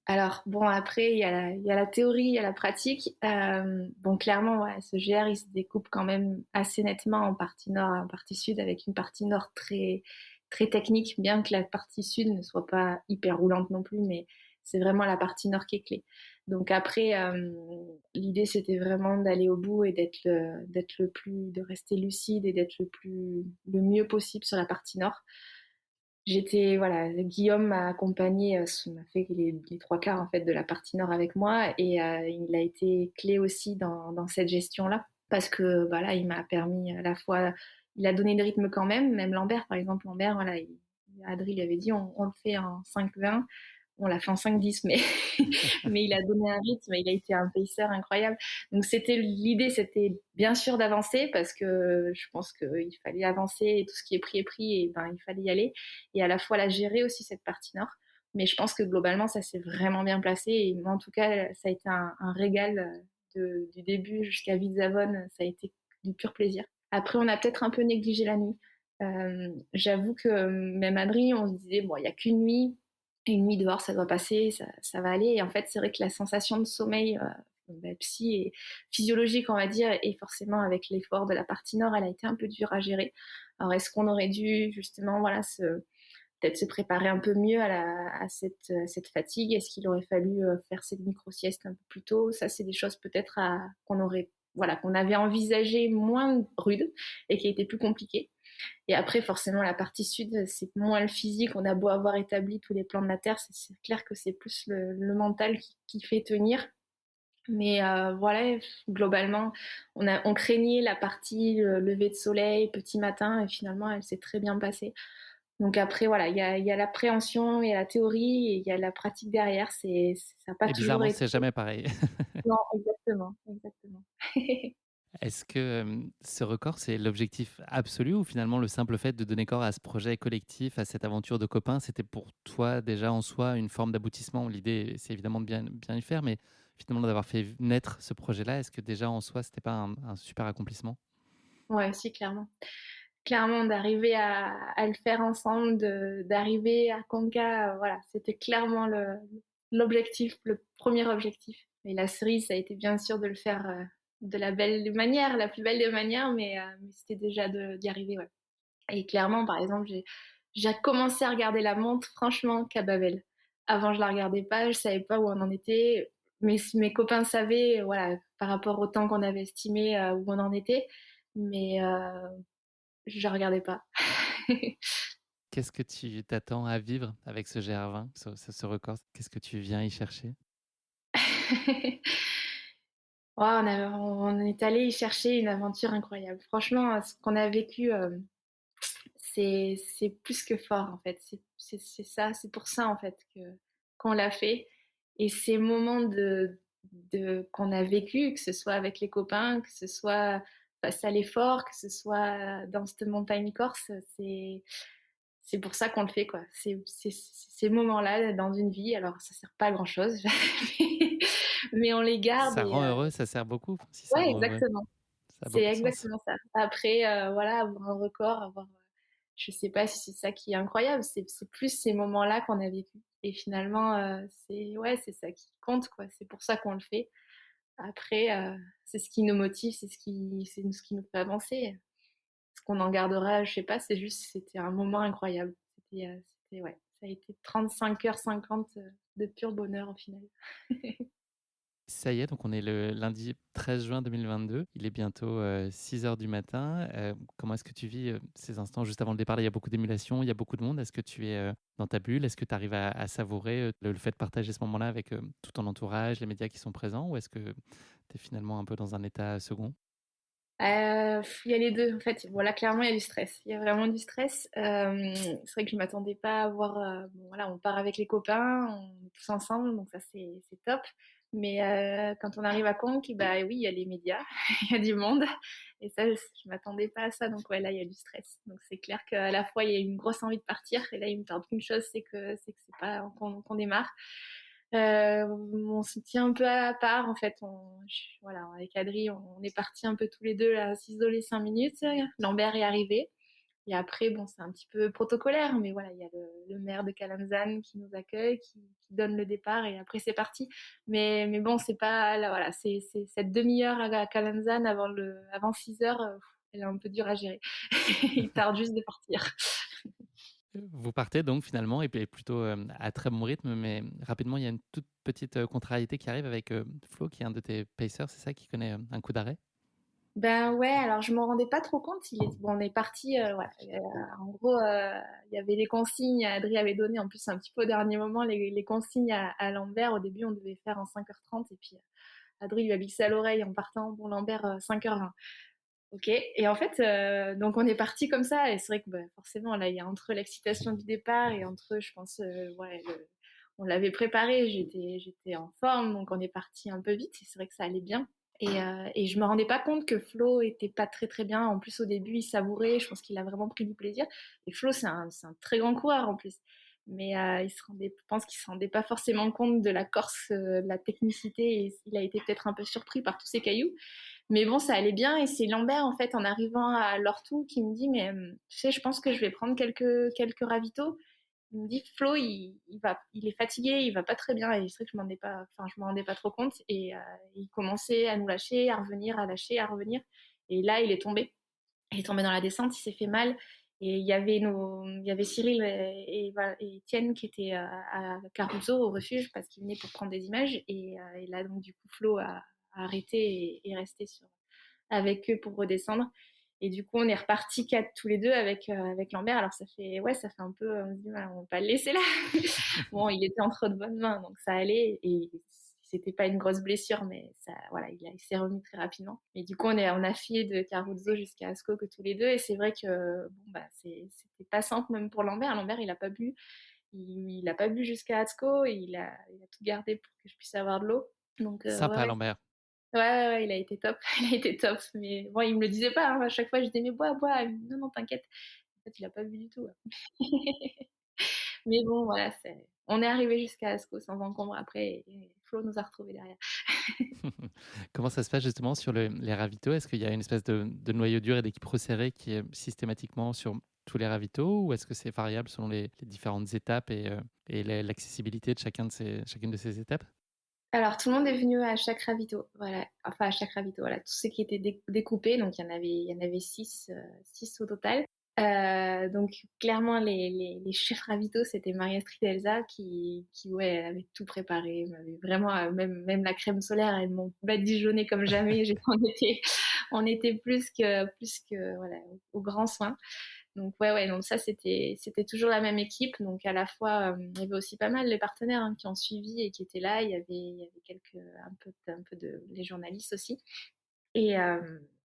Alors, bon, après, il y a la théorie, il y a la pratique. Bon, clairement, ouais, ce GR, il se découpe quand même assez nettement en partie nord et en partie sud, avec une partie nord très, très technique, bien que la partie sud ne soit pas hyper roulante non plus, mais c'est vraiment la partie nord qui est clé. Donc après, l'idée, c'était vraiment d'aller au bout et de rester lucide et le mieux possible sur la partie nord. Voilà, Guillaume m'a accompagné, m'a fait les 3 quarts en fait de la partie nord avec moi et il a été clé aussi dans cette gestion-là parce que voilà, il m'a permis à la fois, il a donné le rythme quand même, même Lambert par exemple, Lambert voilà, Adri lui avait dit on le fait en 5-20, on l'a fait en 5-10 mais mais il a donné un rythme, il a été un pacer incroyable. Donc l'idée, c'était bien sûr d'avancer parce que je pense qu'il fallait avancer et tout ce qui est pris est pris et ben il fallait y aller et à la fois la gérer aussi cette partie nord. Mais je pense que globalement, ça s'est vraiment bien placé et moi en tout cas, ça a été un régal du début jusqu'à Vidzavon, ça a été du pur plaisir. Après, on a peut-être un peu négligé la nuit. J'avoue que même Adrien, on se disait bon, il y a qu'une nuit, une nuit dehors, ça doit passer, ça va aller. Et en fait, c'est vrai que la sensation de sommeil psy et physiologique, on va dire, et forcément avec l'effort de la partie nord, elle a été un peu dure à gérer. Alors, est-ce qu'on aurait dû justement, voilà, peut-être se préparer un peu mieux à cette fatigue? Est-ce qu'il aurait fallu faire cette micro-sieste un peu plus tôt? Ça, c'est des choses peut-être qu'on avait envisagé moins rudes et qui étaient plus compliquées. Et après, forcément, la partie sud, c'est moins le physique. On a beau avoir établi tous les plans de la Terre, c'est clair que c'est plus le mental qui fait tenir. Mais voilà, globalement, on craignait la partie lever de soleil, petit matin, et finalement, elle s'est très bien passée. Donc après, voilà, il y a l'appréhension, il y a la théorie, et il y a la pratique derrière. Ça n'a pas Et toujours bizarrement, été... c'est jamais pareil. Non, exactement, exactement. Est-ce que ce record, c'est l'objectif absolu ou finalement le simple fait de donner corps à ce projet collectif, à cette aventure de copains, c'était pour toi déjà en soi une forme d'aboutissement? L'idée, c'est évidemment de bien y faire, mais finalement d'avoir fait naître ce projet-là, est-ce que déjà en soi, c'était pas un super accomplissement? Ouais, si, clairement. Clairement, d'arriver à le faire ensemble, d'arriver à Conca, voilà, c'était clairement l'objectif, le premier objectif. Et la cerise, ça a été bien sûr de le faire de la belle manière, la plus belle des manières, mais c'était déjà d'y arriver, ouais. Et clairement, par exemple, j'ai commencé à regarder la montre, franchement, qu'à Babel. Avant, je la regardais pas, je savais pas où on en était. Mes copains savaient, voilà, par rapport au temps qu'on avait estimé où on en était. Mais je regardais pas. Qu'est-ce que tu t'attends à vivre avec ce GR20, ce record? Qu'est-ce que tu viens y chercher? Ouais, on est allé y chercher une aventure incroyable. Franchement, ce qu'on a vécu, c'est plus que fort en fait. C'est ça, c'est pour ça en fait qu'on l'a fait. Et ces moments qu'on a vécu, que ce soit avec les copains, que ce soit passer à l'effort, que ce soit dans cette montagne corse, c'est pour ça qu'on le fait, quoi. C'est ces moments-là dans une vie. Alors, ça sert pas à grand-chose, mais on les garde Ça et rend heureux, ça sert beaucoup si ça ouais, rend heureux. exactement. Ça a C'est beaucoup de sens. exactement ça. Après, voilà, avoir un record, je sais pas si c'est ça qui est incroyable, c'est plus ces moments-là qu'on a vécu. Et finalement, c'est ça qui compte, quoi. C'est pour ça qu'on le fait. Après, c'est ce qui nous motive, c'est ce qui nous fait avancer. Ce qu'on en gardera, je sais pas, c'est juste, c'était un moment incroyable. Ouais, ça a été 35h50 de pur bonheur au final. Ça y est, donc on est le lundi 13 juin 2022. Il est bientôt 6 heures du matin. Comment est-ce que tu vis ces instants juste avant le départ? Là, il y a beaucoup d'émulation, il y a beaucoup de monde. Est-ce que tu es dans ta bulle? Est-ce que tu arrives à savourer le fait de partager ce moment-là avec tout ton entourage, les médias qui sont présents? Ou est-ce que tu es finalement un peu dans un état second? Il y a les 2 en fait. Voilà, clairement, il y a du stress. Il y a vraiment du stress. C'est vrai que je m'attendais pas à voir, bon voilà, on part avec les copains, on est tous ensemble, donc ça c'est top. Mais quand on arrive à Conques, bah oui, il y a les médias, il y a du monde et ça, je m'attendais pas à ça, donc ouais, là, il y a du stress. Donc c'est clair qu'à la fois, il y a une grosse envie de partir et là, il me tarde qu'une chose, c'est que c'est pas qu'on démarre. On se tient un peu à part en fait. Voilà, avec Adri, on est partis un peu tous les deux là, s'isoler 5 minutes. Lambert est arrivé. Et après, bon, c'est un petit peu protocolaire, mais voilà, il y a le maire de Calanzane qui nous accueille, qui donne le départ, et après c'est parti. Mais bon, c'est pas là, voilà, c'est cette demi-heure à Calanzane avant 6 heures, elle est un peu dure à gérer. Il tarde juste de partir. Vous partez donc finalement et puis plutôt à très bon rythme, mais rapidement, il y a une toute petite contrariété qui arrive avec Flo, qui est un de tes pacers, c'est ça, qui connaît un coup d'arrêt? Ben ouais, alors je m'en rendais pas trop compte. Bon, on est parti. Ouais, en gros, il y avait les consignes. Adrien avait donné en plus un petit peu au dernier moment les consignes à Lambert. Au début, on devait faire en 5h30 et puis Adrien lui a glissé à l'oreille en partant. Bon, Lambert 5h20. Ok. Et en fait, donc on est parti comme ça. Et c'est vrai que bah, forcément, là, il y a entre l'excitation du départ et entre, je pense, ouais, on l'avait préparé. J'étais en forme, donc on est parti un peu vite. Et c'est vrai que ça allait bien. Et je me rendais pas compte que Flo était pas très très bien. En plus, au début, il savourait. Je pense qu'il a vraiment pris du plaisir. Et Flo, c'est un très grand coureur en plus. Mais je pense qu'il se rendait pas forcément compte de la Corse, de la technicité. Et il a été peut-être un peu surpris par tous ces cailloux. Mais bon, ça allait bien. Et c'est Lambert, en fait, en arrivant à Lortou, qui me dit, mais tu sais, je pense que je vais prendre quelques ravitaux. Il me dit, Flo, il est fatigué, il va pas très bien. Et c'est vrai que je m'en rendais pas trop compte. Et il commençait à nous lâcher, à revenir, à lâcher, à revenir. Et là, il est tombé. Il est tombé dans la descente, il s'est fait mal. Et il y avait Cyril et Étienne qui étaient à Caruso au refuge parce qu'ils venaient pour prendre des images. Et là, donc, du coup, Flo a arrêté et est resté avec eux pour redescendre. Et du coup, on est repartis quatre tous les deux avec Lambert. Alors ça fait un peu, on se dit, voilà, on va pas le laisser là. Bon, il était entre de bonnes mains, donc ça allait. Et c'était pas une grosse blessure, mais ça, voilà, il s'est remis très rapidement. Et du coup, on a filé de Caruzzo jusqu'à Asco que tous les deux. Et c'est vrai que bon, bah, c'était pas simple même pour Lambert. Lambert, il a pas bu. Il a pas bu jusqu'à Asco. Et il a tout gardé pour que je puisse avoir de l'eau. Donc, ouais, Sympa, ouais, Lambert. ouais, ouais, ouais, il a été top. Il a été top. Mais bon, il me le disait pas, hein. À chaque fois, je disais, mais bois, bois. Il me dit, non, non, t'inquiète. En fait, il a pas bu du tout. Ouais. Mais bon, voilà, on est arrivé jusqu'à Asco sans encombre après et Flo nous a retrouvés derrière. Comment ça se passe justement sur les ravitaux? Est-ce qu'il y a une espèce de noyau dur et d'équipe resserrée qui est systématiquement sur tous les ravitaux ou est-ce que c'est variable selon les différentes étapes et l'accessibilité de chacune de ces étapes? Alors, tout le monde est venu à chaque ravito, voilà. Enfin, à chaque ravito, voilà. Tout ce qui était découpé, donc il y en avait six au total. Donc, clairement, les chefs ravito, c'était Maria-Astrid et Elsa ouais, elle avait tout préparé. M'avait vraiment, même la crème solaire, elles m'ont badigeonné comme jamais. On était plus que, voilà, au grand soin. Donc ouais, ouais, donc ça c'était toujours la même équipe. Donc à la fois, il y avait aussi pas mal les partenaires qui ont suivi et qui étaient là. Il y avait un peu de les journalistes aussi. Et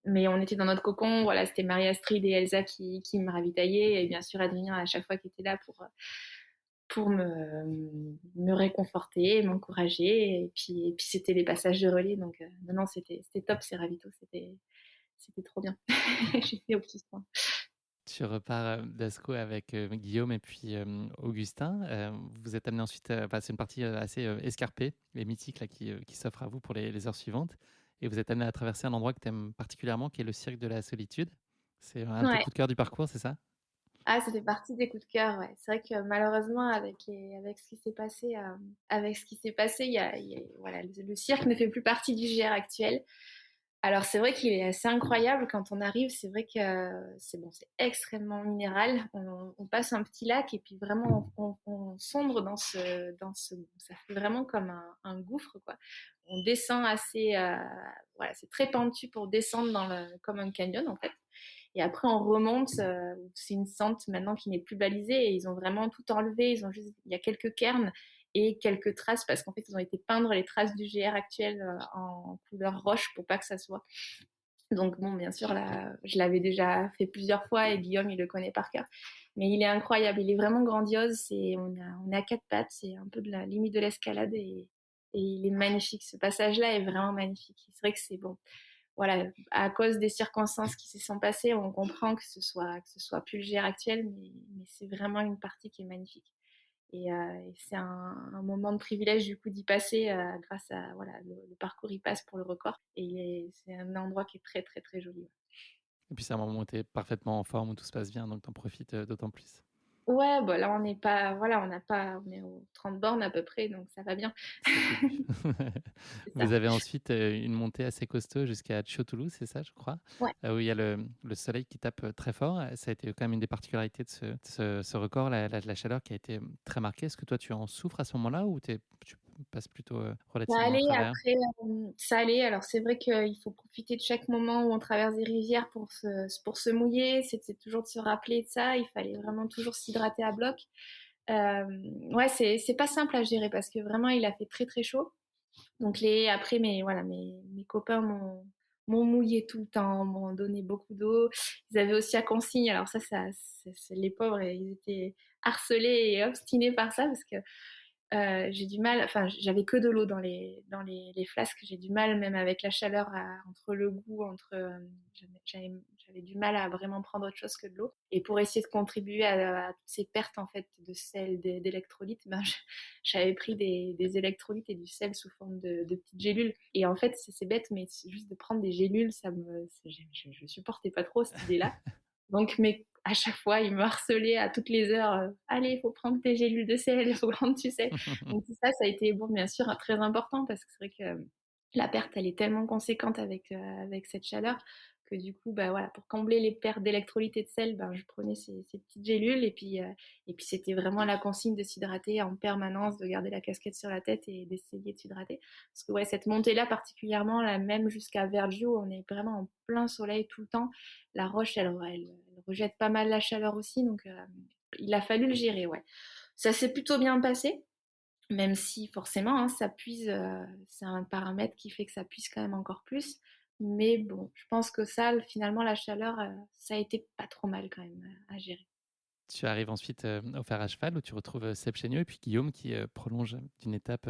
mais on était dans notre cocon. Voilà, c'était Marie-Astrid et Elsa qui me ravitaillaient et bien sûr Adrien à chaque fois qui était là pour me réconforter, m'encourager. Et puis c'était les passages de relais. Donc non, non, c'était top ces ravitaux. c'était trop bien. J'ai fait au petit soin. Tu repars d'Ascq avec Guillaume et puis Augustin. Vous êtes amenés ensuite, c'est une partie assez escarpée et mythique là, qui s'offre à vous pour les heures suivantes. Et vous êtes amenés à traverser un endroit que tu aimes particulièrement, qui est le cirque de la solitude. C'est un de tes Ouais. coups de cœur du parcours, c'est ça? Ah, ça fait partie des coups de cœur, ouais. C'est vrai que malheureusement, avec ce qui s'est passé, voilà, le cirque ne fait plus partie du GR actuel. Alors c'est vrai qu'il est assez incroyable quand on arrive. C'est vrai que c'est bon, c'est extrêmement minéral. On passe un petit lac et puis vraiment on sombre ça fait vraiment comme un gouffre quoi. On descend voilà, c'est très pentu pour descendre comme un canyon en fait. Et après, on remonte. C'est une sente maintenant qui n'est plus balisée et ils ont vraiment tout enlevé. Il y a quelques cairns et quelques traces parce qu'en fait, ils ont été peindre les traces du GR actuel en couleur roche pour pas que ça soit. Donc bon, bien sûr, là, je l'avais déjà fait plusieurs fois et Guillaume, il le connaît par cœur. Mais il est incroyable, il est vraiment grandiose. On est à quatre pattes, c'est un peu de la limite de l'escalade et il est magnifique. Ce passage-là est vraiment magnifique. C'est vrai que c'est bon. Voilà, à cause des circonstances qui se sont passées, on comprend que ce soit plus le GR actuel, mais c'est vraiment une partie qui est magnifique. Et c'est un moment de privilège du coup d'y passer grâce à voilà le parcours il passe pour le record et c'est un endroit qui est très très très joli. Ouais. Et puis c'est un moment où tu es parfaitement en forme, où tout se passe bien, donc tu en profites d'autant plus. Ouais, bah là on n'est pas voilà on est aux 30 bornes à peu près donc ça va bien. C'est le début. C'est ça. Vous avez ensuite une montée assez costaud jusqu'à Tchotoulouse, c'est ça, je crois, Ouais. où il y a le soleil qui tape très fort. Ça a été quand même une des particularités de ce record, la chaleur qui a été très marquée. Est-ce que toi, tu en souffres à ce moment-là ou tu passes plutôt Ça relativement à allait travers? après, ça allait. Alors c'est vrai qu'il faut profiter de chaque moment où on traverse des rivières pour se mouiller. C'était toujours de se rappeler de ça. Il fallait vraiment toujours s'hydrater à bloc. Euh, ouais, c'est pas simple à gérer parce que vraiment il a fait très très chaud. Donc après voilà mes copains m'ont mouillé tout le temps, m'ont donné beaucoup d'eau. Ils avaient aussi à consigne. Alors les pauvres, ils étaient harcelés et obstinés par ça parce que j'ai du mal, enfin, j'avais que de l'eau dans les flasques. J'ai du mal, même avec la chaleur, entre le goût, j'avais du mal à vraiment prendre autre chose que de l'eau. Et pour essayer de contribuer à toutes ces pertes, en fait, de sel, d'électrolytes, ben, j'avais pris des électrolytes et du sel sous forme de petites gélules. Et en fait, c'est bête, mais c'est juste de prendre des gélules, je supportais pas trop cette idée-là. Donc, mais à chaque fois, il me harcelait à toutes les heures. Allez, il faut prendre tes gélules de sel, il faut prendre, tu sais. Donc tout ça, ça a été, bon, bien sûr, très important parce que c'est vrai que la perte, elle est tellement conséquente avec cette chaleur que du coup, bah voilà, pour combler les pertes d'électrolytes et de sel, ben, je prenais ces petites gélules et puis c'était vraiment la consigne de s'hydrater en permanence, de garder la casquette sur la tête et d'essayer de s'hydrater. Parce que ouais, cette montée-là particulièrement, là, même jusqu'à Vergio, on est vraiment en plein soleil tout le temps. La roche, elle rejette pas mal la chaleur aussi, donc il a fallu le gérer, ouais. Ça s'est plutôt bien passé, même si forcément, hein, ça puise, c'est un paramètre qui fait que ça puise quand même encore plus. Mais bon, je pense que ça, finalement, la chaleur, ça a été pas trop mal quand même à gérer. Tu arrives ensuite au fer à cheval où tu retrouves Seb Chéniaud et puis Guillaume qui prolonge d'une étape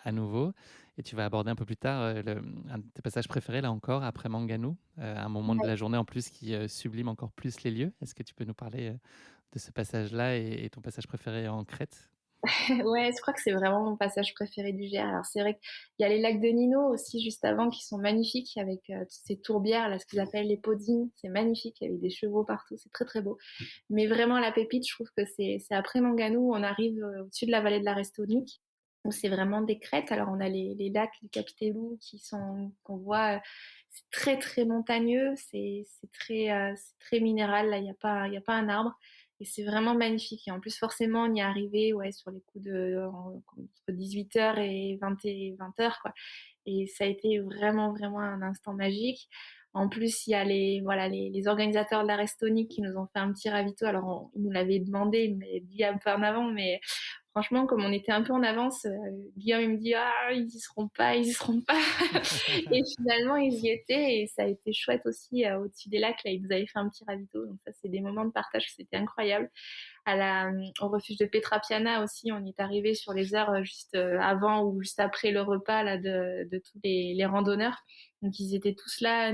à nouveau. Et tu vas aborder un peu plus tard un de tes passages préférés, là encore, après Manganou, un moment de Ouais. la journée en plus qui sublime encore plus les lieux. Est-ce que tu peux nous parler de ce passage-là et ton passage préféré en Crète? Ouais, je crois que c'est vraiment mon passage préféré du GR. Alors c'est vrai qu'il y a les lacs de Nino aussi juste avant qui sont magnifiques avec toutes ces tourbières, là, ce qu'ils appellent les podines. C'est magnifique, il y avait des chevaux partout, c'est très très beau. Mais vraiment la pépite, je trouve que c'est après Manganou, on arrive au-dessus de la vallée de la Restonique, où c'est vraiment des crêtes. Alors on a les lacs du Capitellou qu'on voit, c'est très très montagneux, c'est très minéral. Là, il y a pas un arbre. Et c'est vraiment magnifique. Et en plus, forcément, on y est arrivé ouais, sur les coups entre 18h et 20h, quoi. Et ça a été vraiment, vraiment un instant magique. En plus, il y a voilà, les organisateurs de la Restonique qui nous ont fait un petit ravito. Alors, ils nous l'avaient demandé, ils nous l'avaient dit un peu en avant, mais franchement, comme on était un peu en avance, Guillaume il me dit: «Ah, ils y seront pas, ils y seront pas». Et finalement, ils y étaient et ça a été chouette aussi, au-dessus des lacs, là, ils nous avaient fait un petit ravito, donc ça, c'est des moments de partage, c'était incroyable. Au refuge de Petra Piana aussi, on y est arrivé sur les heures juste avant ou juste après le repas là, de tous les randonneurs. Donc ils étaient tous là,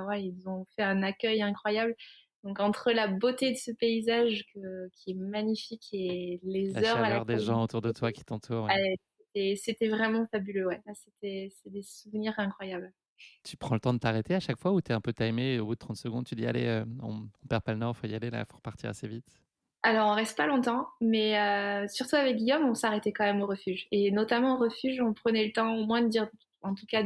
ouais, ils nous ont fait un accueil incroyable. Donc entre la beauté de ce paysage qui est magnifique et La les heures à chaleur des laquelle gens autour de toi qui t'entourent. Ouais. ouais, c'était vraiment fabuleux. Ouais. Là, c'est des souvenirs incroyables. Tu prends le temps de t'arrêter à chaque fois ou tu es un peu timé et au bout de 30 secondes, tu dis allez, on perd pas le nord, faut y aller là, faut repartir assez vite. Alors, on reste pas longtemps, mais surtout avec Guillaume, on s'arrêtait quand même au refuge. Et notamment au refuge, on prenait le temps au moins de dire, en tout cas,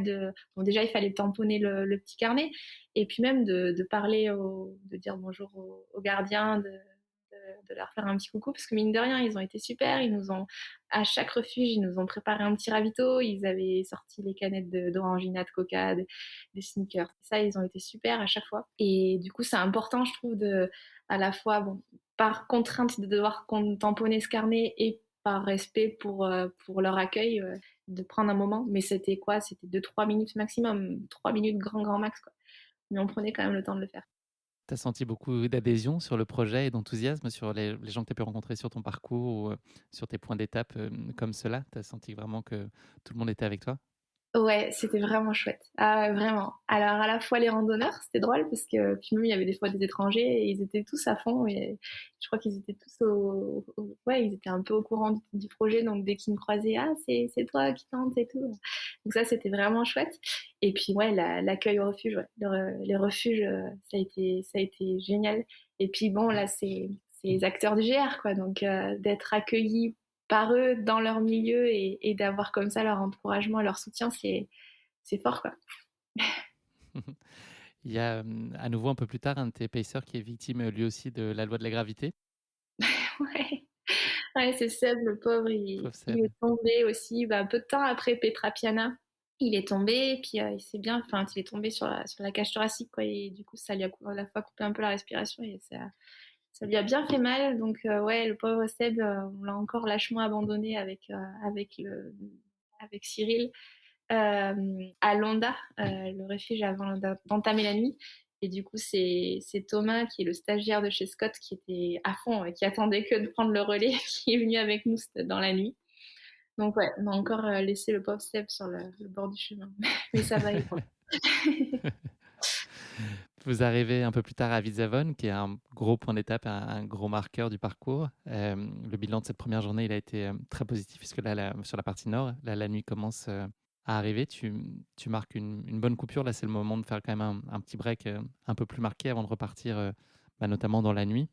bon, déjà, il fallait tamponner le petit carnet, et puis même de parler, de dire bonjour aux gardiens, de leur faire un petit coucou, parce que mine de rien, ils ont été super. À chaque refuge, ils nous ont préparé un petit ravito. Ils avaient sorti les canettes d'orangina, de coca, des sneakers. Ça, ils ont été super à chaque fois. Et du coup, c'est important, je trouve, à la fois, bon, par contrainte de devoir tamponner ce carnet et par respect pour leur accueil, de prendre un moment. Mais c'était quoi? C'était 2-3 minutes maximum, 3 minutes grand max, quoi. Mais on prenait quand même le temps de le faire. Tu as senti beaucoup d'adhésion sur le projet et d'enthousiasme sur les gens que tu as pu rencontrer sur ton parcours ou sur tes points d'étape comme cela? Tu as senti vraiment que tout le monde était avec toi? Ouais, c'était vraiment chouette. Ah ouais, vraiment. Alors à la fois les randonneurs, c'était drôle parce que puis même il y avait des fois des étrangers et ils étaient tous à fond et je crois qu'ils étaient tous ouais, ils étaient un peu au courant du projet donc dès qu'ils me croisaient, ah c'est toi qui tente et tout. Donc ça c'était vraiment chouette. Et puis ouais, l'accueil au refuge, ouais. Les refuges, ça a été génial. Et puis bon là c'est les acteurs du GR quoi, donc d'être accueillis par eux dans leur milieu et d'avoir comme ça leur encouragement et leur soutien, c'est fort quoi. Il y a à nouveau un peu plus tard un de tes pacers qui est victime lui aussi de la loi de la gravité. Ouais, ouais c'est Seb, le pauvre, Pauvre il Seb. est tombé aussi, bah, peu de temps après Petra Piana. Il est tombé, et puis il s'est bien, enfin, il est tombé sur la cage thoracique, quoi, et du coup, ça lui a à la fois coupé un peu la respiration et ça lui a bien fait mal. Donc, ouais, le pauvre Seb, on l'a encore lâchement abandonné avec Cyril. À Londa, le refuge avant d'entamer la nuit. Et du coup, c'est Thomas, qui est le stagiaire de chez Scott, qui était à fond, qui attendait que de prendre le relais, qui est venu avec nous dans la nuit. Donc ouais, on a encore laissé le pauvre Step sur le bord du chemin. Mais ça va, il va. Vous arrivez un peu plus tard à Vidzavon, qui est un gros point d'étape, un gros marqueur du parcours. Le bilan de cette première journée, il a été très positif, puisque là, sur la partie nord, là, la nuit commence à arriver. Tu marques une bonne coupure. Là, c'est le moment de faire quand même un petit break un peu plus marqué avant de repartir, notamment dans la nuit.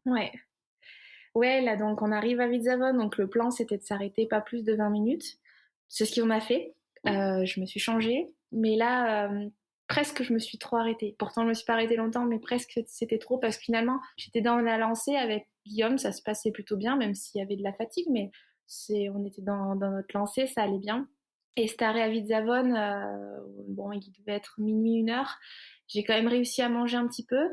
Ouais. Ouais, là, donc on arrive à Vidzavon. Donc le plan, c'était de s'arrêter pas plus de 20 minutes. C'est ce qu'on a fait. Je me suis changée. Mais là, presque, je me suis trop arrêtée. Pourtant, je me suis pas arrêtée longtemps, mais presque, c'était trop parce que finalement, j'étais dans la lancée avec Guillaume. Ça se passait plutôt bien, même s'il y avait de la fatigue. Mais on était dans notre lancée, ça allait bien. Et cet arrêt à Vidzavon, bon, il devait être minuit, 1 heure. J'ai quand même réussi à manger un petit peu.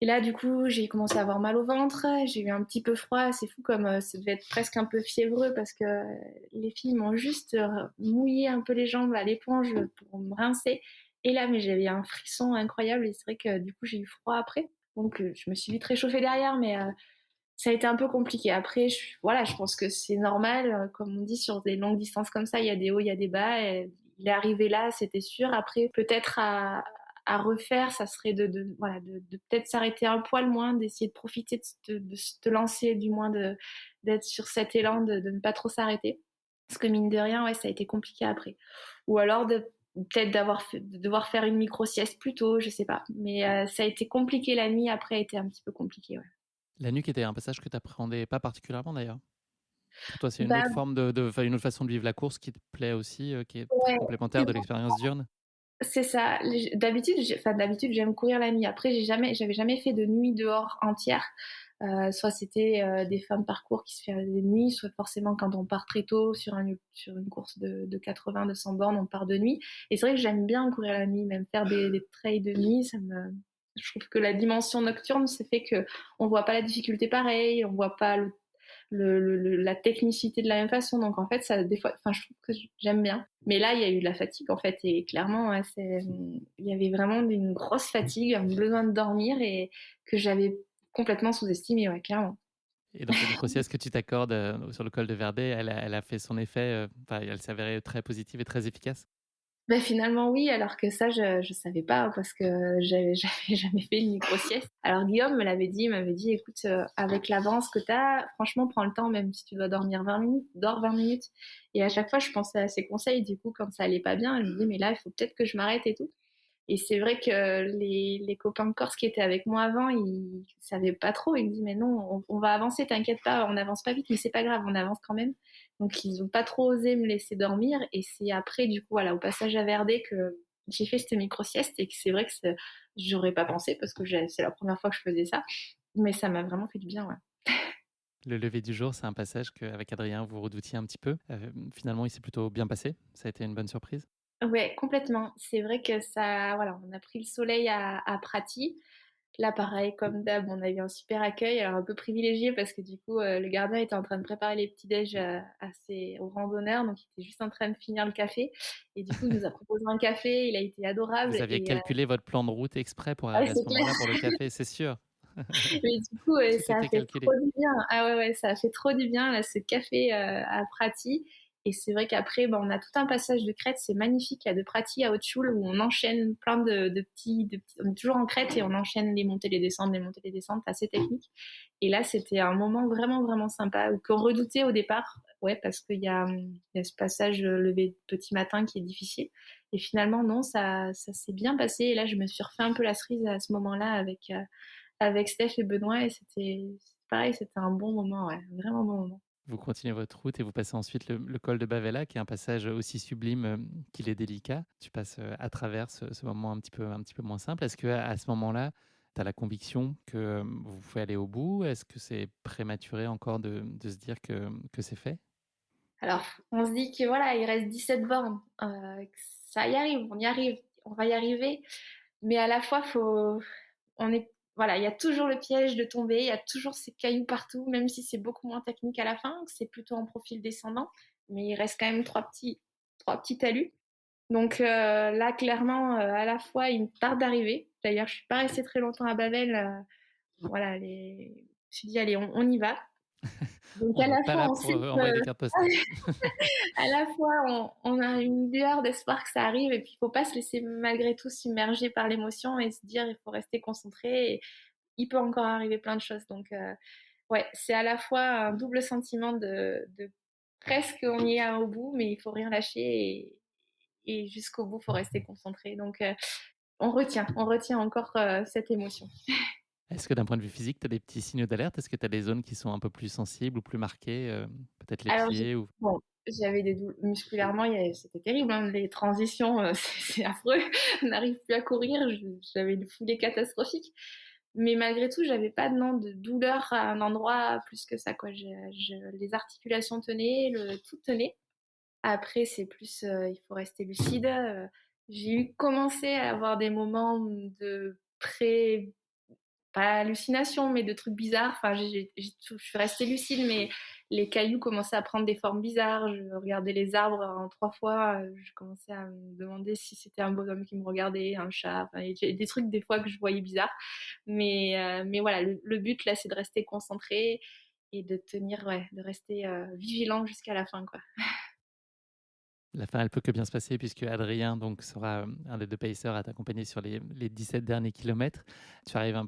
Et là, du coup, j'ai commencé à avoir mal au ventre, j'ai eu un petit peu froid. C'est fou comme ça devait être presque un peu fiévreux parce que les filles m'ont juste mouillé un peu les jambes à l'éponge pour me rincer. Et là, mais j'avais un frisson incroyable et c'est vrai que du coup, j'ai eu froid après. Donc, je me suis vite réchauffée derrière, mais ça a été un peu compliqué. Après, voilà, je pense que c'est normal. Comme on dit, sur des longues distances comme ça, il y a des hauts, il y a des bas. Et il est arrivé là, c'était sûr. Après, peut-être à refaire, ça serait voilà, de peut-être s'arrêter un poil moins, d'essayer de profiter de se lancer, du moins d'être sur cet élan, de ne pas trop s'arrêter. Parce que mine de rien, ouais, ça a été compliqué après. Ou alors peut-être de devoir faire une micro-sieste plus tôt, je sais pas. Mais ça a été compliqué la nuit, après a été un petit peu compliqué, ouais. La nuit qui était un passage que tu appréhendais pas particulièrement d'ailleurs. Pour toi, c'est une autre Bah, forme enfin, une autre façon de vivre la course qui te plaît aussi, qui est très ouais, complémentaire de l'expérience diurne. c'est ça. D'habitude, j'aime courir la nuit. Après, j'avais jamais fait de nuit dehors entière. Soit c'était des fins de parcours qui se faisaient des nuits, soit forcément quand on part très tôt sur une course de 80-200 bornes, on part de nuit. Et c'est vrai que j'aime bien courir la nuit, même faire des trails de nuit. Je trouve que la dimension nocturne, c'est fait que on voit pas la difficulté pareil, on voit pas la technicité de la même façon. Donc en fait, ça, des fois, enfin, je trouve que j'aime bien. Mais là, il y a eu de la fatigue en fait, et clairement, ouais, il y avait vraiment une grosse fatigue, un besoin de dormir et que j'avais complètement sous-estimé, ouais, clairement. Et donc la micro-sieste que tu t'accordes sur le col de Verdey, elle a fait son effet, enfin, elle s'est avérée très positive et très efficace? Bah, finalement oui, alors que ça je savais pas hein, parce que j'avais jamais fait une micro-sieste. Alors Guillaume me l'avait dit, il m'avait dit: «Écoute, avec l'avance que tu as, franchement prends le temps même si tu dois dormir 20 minutes, dors 20 minutes» et à chaque fois je pensais à ses conseils du coup quand ça allait pas bien, je me disais: «Mais là, il faut peut-être que je m'arrête et tout». Et c'est vrai que les copains de Corse qui étaient avec moi avant, ils savaient pas trop. Ils me disaient, mais non, on va avancer, t'inquiète pas, on avance pas vite, mais c'est pas grave, on avance quand même. Donc ils ont pas trop osé me laisser dormir. Et c'est après, du coup, voilà, au passage à Verdé que j'ai fait cette micro-sieste et que c'est vrai que j'aurais pas pensé parce que c'est la première fois que je faisais ça. Mais ça m'a vraiment fait du bien, ouais. Le lever du jour, c'est un passage qu'avec Adrien, vous redoutiez un petit peu. Finalement, il s'est plutôt bien passé? Ça a été une bonne surprise? Ouais, complètement. C'est vrai que ça, voilà, on a pris le soleil à Prati. Là, pareil, comme d'hab, on a eu un super accueil, alors un peu privilégié parce que du coup, le gardien était en train de préparer les petits déj aux randonneurs, donc il était juste en train de finir le café. Et du coup, il nous a proposé un café, il a été adorable. Vous aviez Et calculé votre plan de route exprès pour ouais, arriver à c'est ce clair. moment-là pour le café, c'est sûr. Mais du coup, Tout ça a était fait trop calculé. du bien. Ah ouais, ouais, ça a fait trop du bien, là, ce café à Prati. Et c'est vrai qu'après, bah, on a tout un passage de crête, c'est magnifique, là, de Prati à Otchoul, où on enchaîne plein de petits. On est toujours en crête et on enchaîne les montées, les descentes, assez techniques. Et là, c'était un moment vraiment, vraiment sympa, qu'on redoutait au départ, ouais, parce il y a ce passage levé de petit matin qui est difficile. Et finalement, non, ça s'est bien passé. Et là, je me suis refait un peu la cerise à ce moment-là avec Steph et Benoît et c'était pareil, c'était un bon moment, ouais, vraiment bon moment. Vous continuez votre route et vous passez ensuite le col de Bavella, qui est un passage aussi sublime qu'il est délicat. Tu passes à travers ce moment un petit peu moins simple. Est-ce qu'à à ce moment-là, tu as la conviction que vous pouvez aller au bout? Est-ce que c'est prématuré encore de se dire que c'est fait? Alors, on se dit que voilà, il reste 17 bornes, que ça y arrive, on y arrive, on va y arriver, mais à la fois, on est, voilà, il y a toujours le piège de tomber, il y a toujours ces cailloux partout, même si c'est beaucoup moins technique à la fin, que c'est plutôt en profil descendant, mais il reste quand même trois petits talus. Donc là, clairement, à la fois, il me tarde d'arriver. D'ailleurs, je suis pas restée très longtemps à Babel. Voilà, je me suis dit, allez, on y va. Donc On à n'est la pas fois, là on pour sait envoyer des cartes postales. à la fois, on a une lueur d'espoir que ça arrive, et puis il faut pas se laisser malgré tout submerger par l'émotion et se dire, il faut rester concentré. Et il peut encore arriver plein de choses. Donc ouais, c'est à la fois un double sentiment de presque on y est au bout, mais il faut rien lâcher et jusqu'au bout, il faut rester concentré. Donc on retient encore cette émotion. Est-ce que d'un point de vue physique, tu as des petits signaux d'alerte? Est-ce que tu as des zones qui sont un peu plus sensibles ou plus marquées, peut-être les Alors, pieds ou bon, j'avais des douleurs musculairement, c'était terrible, hein, les transitions, c'est affreux. On n'arrive plus à courir, j'avais une foulée catastrophique. Mais malgré tout, j'avais pas non, de douleur à un endroit plus que ça, quoi. Les articulations tenaient, tout tenait. Après, c'est plus, il faut rester lucide. J'ai eu commencé à avoir des moments de pas hallucination, mais de trucs bizarres. Enfin, je suis restée lucide, mais les cailloux commençaient à prendre des formes bizarres. Je regardais les arbres en 3 fois. Je commençais à me demander si c'était un bonhomme qui me regardait, un chat. Enfin, il y a des trucs des fois que je voyais bizarres. Mais voilà, le but là, c'est de rester concentré et de tenir, ouais, de rester vigilant jusqu'à la fin, quoi. la fin, elle peut que bien se passer puisque Adrien donc sera, un des 2 pacers à t'accompagner sur les 17 derniers kilomètres. Tu arrives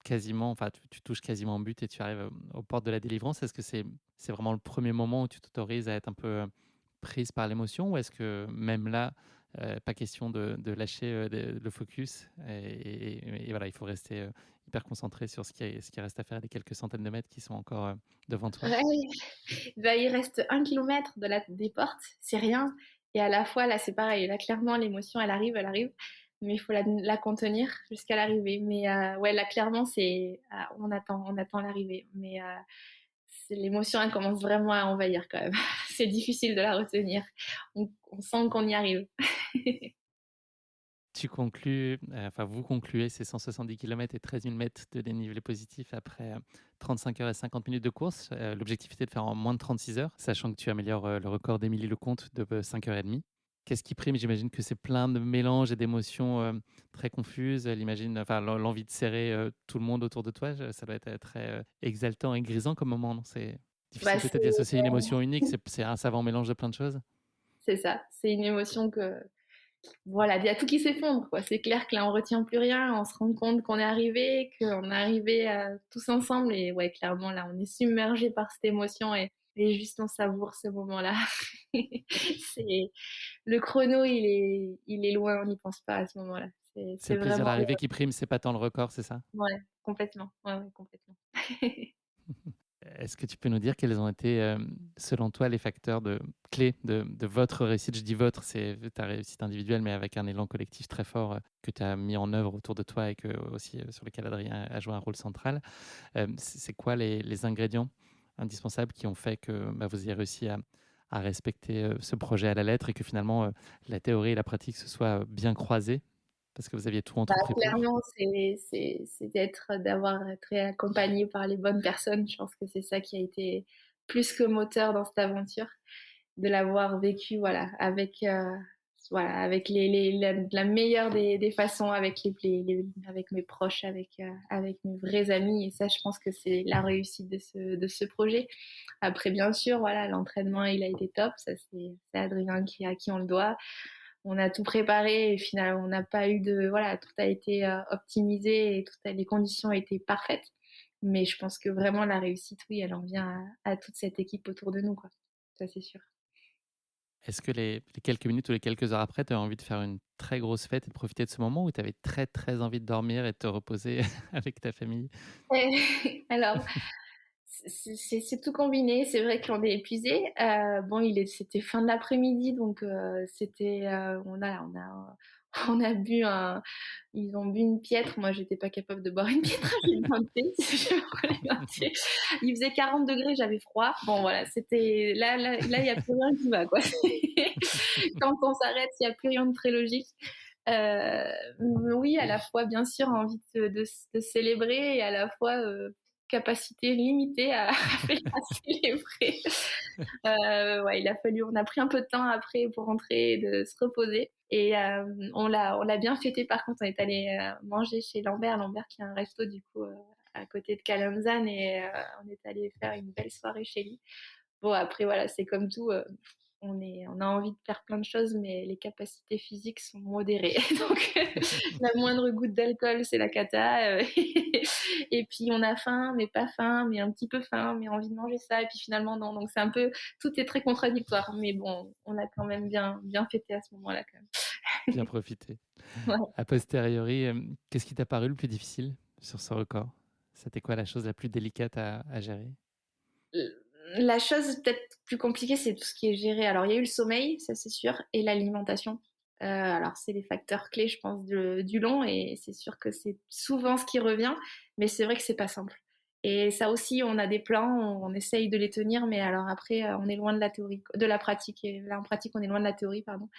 quasiment, enfin tu touches quasiment en but et tu arrives, aux portes de la délivrance. Est-ce que c'est vraiment le premier moment où tu t'autorises à être un peu, prise par l'émotion ou est-ce que même là, pas question de lâcher, le focus et voilà, il faut rester, hyper concentré sur ce qui reste à faire, les quelques centaines de mètres qui sont encore, devant toi? Ouais, bah, il reste 1 kilomètre des portes, c'est rien. Et à la fois, là, c'est pareil. Là, clairement, l'émotion, elle arrive, mais il faut la contenir jusqu'à l'arrivée. Mais ouais, là, clairement, on attend l'arrivée. Mais l'émotion, elle commence vraiment à envahir quand même. C'est difficile de la retenir. On sent qu'on y arrive. Vous concluez ces 170 km et 13 000 mètres de dénivelé positif après 35 heures et 50 minutes de course. L'objectif était de faire en moins de 36 heures, sachant que tu améliores le record d'Émilie Lecomte de 5h30. Qu'est-ce qui prime? J'imagine que c'est plein de mélanges et d'émotions très confuses. L'envie de serrer tout le monde autour de toi, ça doit être très exaltant et grisant comme moment, non? C'est Bah, difficile peut-être d'y associer une émotion unique, c'est un savant mélange de plein de choses. c'est ça, c'est une émotion que voilà, il y a tout qui s'effondre, quoi. C'est clair que là, on retient plus rien, on se rend compte qu'on est arrivé, qu'on est arrivé tous ensemble, et ouais, clairement, là, on est submergé par cette émotion et juste on savoure ce moment-là. C'est le chrono, il est loin, on n'y pense pas à ce moment-là. C'est C'est le plaisir vraiment, d'arriver qui prime, c'est pas tant le record, c'est ça? ouais, complètement, ouais, ouais, complètement. Est-ce que tu peux nous dire quels ont été, selon toi, les facteurs clés de votre réussite? Je dis votre, c'est ta réussite individuelle, mais avec un élan collectif très fort que tu as mis en œuvre autour de toi et que, aussi, sur lequel Adrien a joué un rôle central. C'est quoi les ingrédients indispensables qui ont fait que vous ayez réussi à respecter ce projet à la lettre et que finalement la théorie et la pratique se soient bien croisées parce que vous aviez tout Bah, entrepris pour? clairement, c'est d'avoir été accompagné par les bonnes personnes. Je pense que c'est ça qui a été plus que moteur dans cette aventure, de l'avoir vécu, voilà, avec la meilleure des façons, avec avec mes proches, avec mes vrais amis. Et ça, je pense que c'est la réussite de ce projet. Après, bien sûr, voilà, l'entraînement, il a été top. Ça, c'est Adrien à qui on le doit. On a tout préparé et finalement, on n'a pas eu voilà, tout a été optimisé et les conditions étaient parfaites. Mais je pense que vraiment la réussite, oui, elle en vient à toute cette équipe autour de nous, quoi. Ça, c'est sûr. Est-ce que les quelques minutes ou les quelques heures après, tu as envie de faire une très grosse fête et de profiter de ce moment ou tu avais très, très envie de dormir et de te reposer avec ta famille? Alors, c'est tout combiné. C'est vrai qu'on est épuisé. Bon, c'était fin de l'après-midi, donc on a bu ils ont bu une piètre. Moi, j'étais pas capable de boire une piètre. J'ai bu un thé. Je me prenais un thé. Il faisait 40 degrés, j'avais froid. Bon, voilà, c'était là, il y a plus rien qui va, quoi. Quand on s'arrête, il y a plus rien de très logique. Euh, oui, à la fois, bien sûr, envie de célébrer et à la fois capacité limitée à, à célébrer. Ouais, on a pris un peu de temps après pour rentrer et de se reposer. Et on l'a bien fêté. Par contre, on est allé manger chez Lambert qui a un resto du coup à côté de Kalamzan et on est allé faire une belle soirée chez lui. Bon, après, voilà, c'est comme tout. On a envie de faire plein de choses, mais les capacités physiques sont modérées. Donc, la moindre goutte d'alcool, c'est la cata. Et puis, on a faim, mais pas faim, mais un petit peu faim, mais envie de manger ça. Et puis, finalement, non. Donc, c'est un peu, tout est très contradictoire. Mais bon, on a quand même bien fêté à ce moment-là, quand Bien profiter. même. A posteriori, qu'est-ce qui t'a paru le plus difficile sur ce record? C'était quoi la chose la plus délicate à gérer? Ouais. La chose peut-être plus compliquée, c'est tout ce qui est géré. Alors, il y a eu le sommeil, ça c'est sûr, et l'alimentation. Alors, c'est les facteurs clés, je pense, du long, et c'est sûr que c'est souvent ce qui revient, mais c'est vrai que c'est pas simple. Et ça aussi, on a des plans, on essaye de les tenir, mais alors après, on est loin de la théorie, de la pratique. Et là, en pratique, on est loin de la théorie, pardon.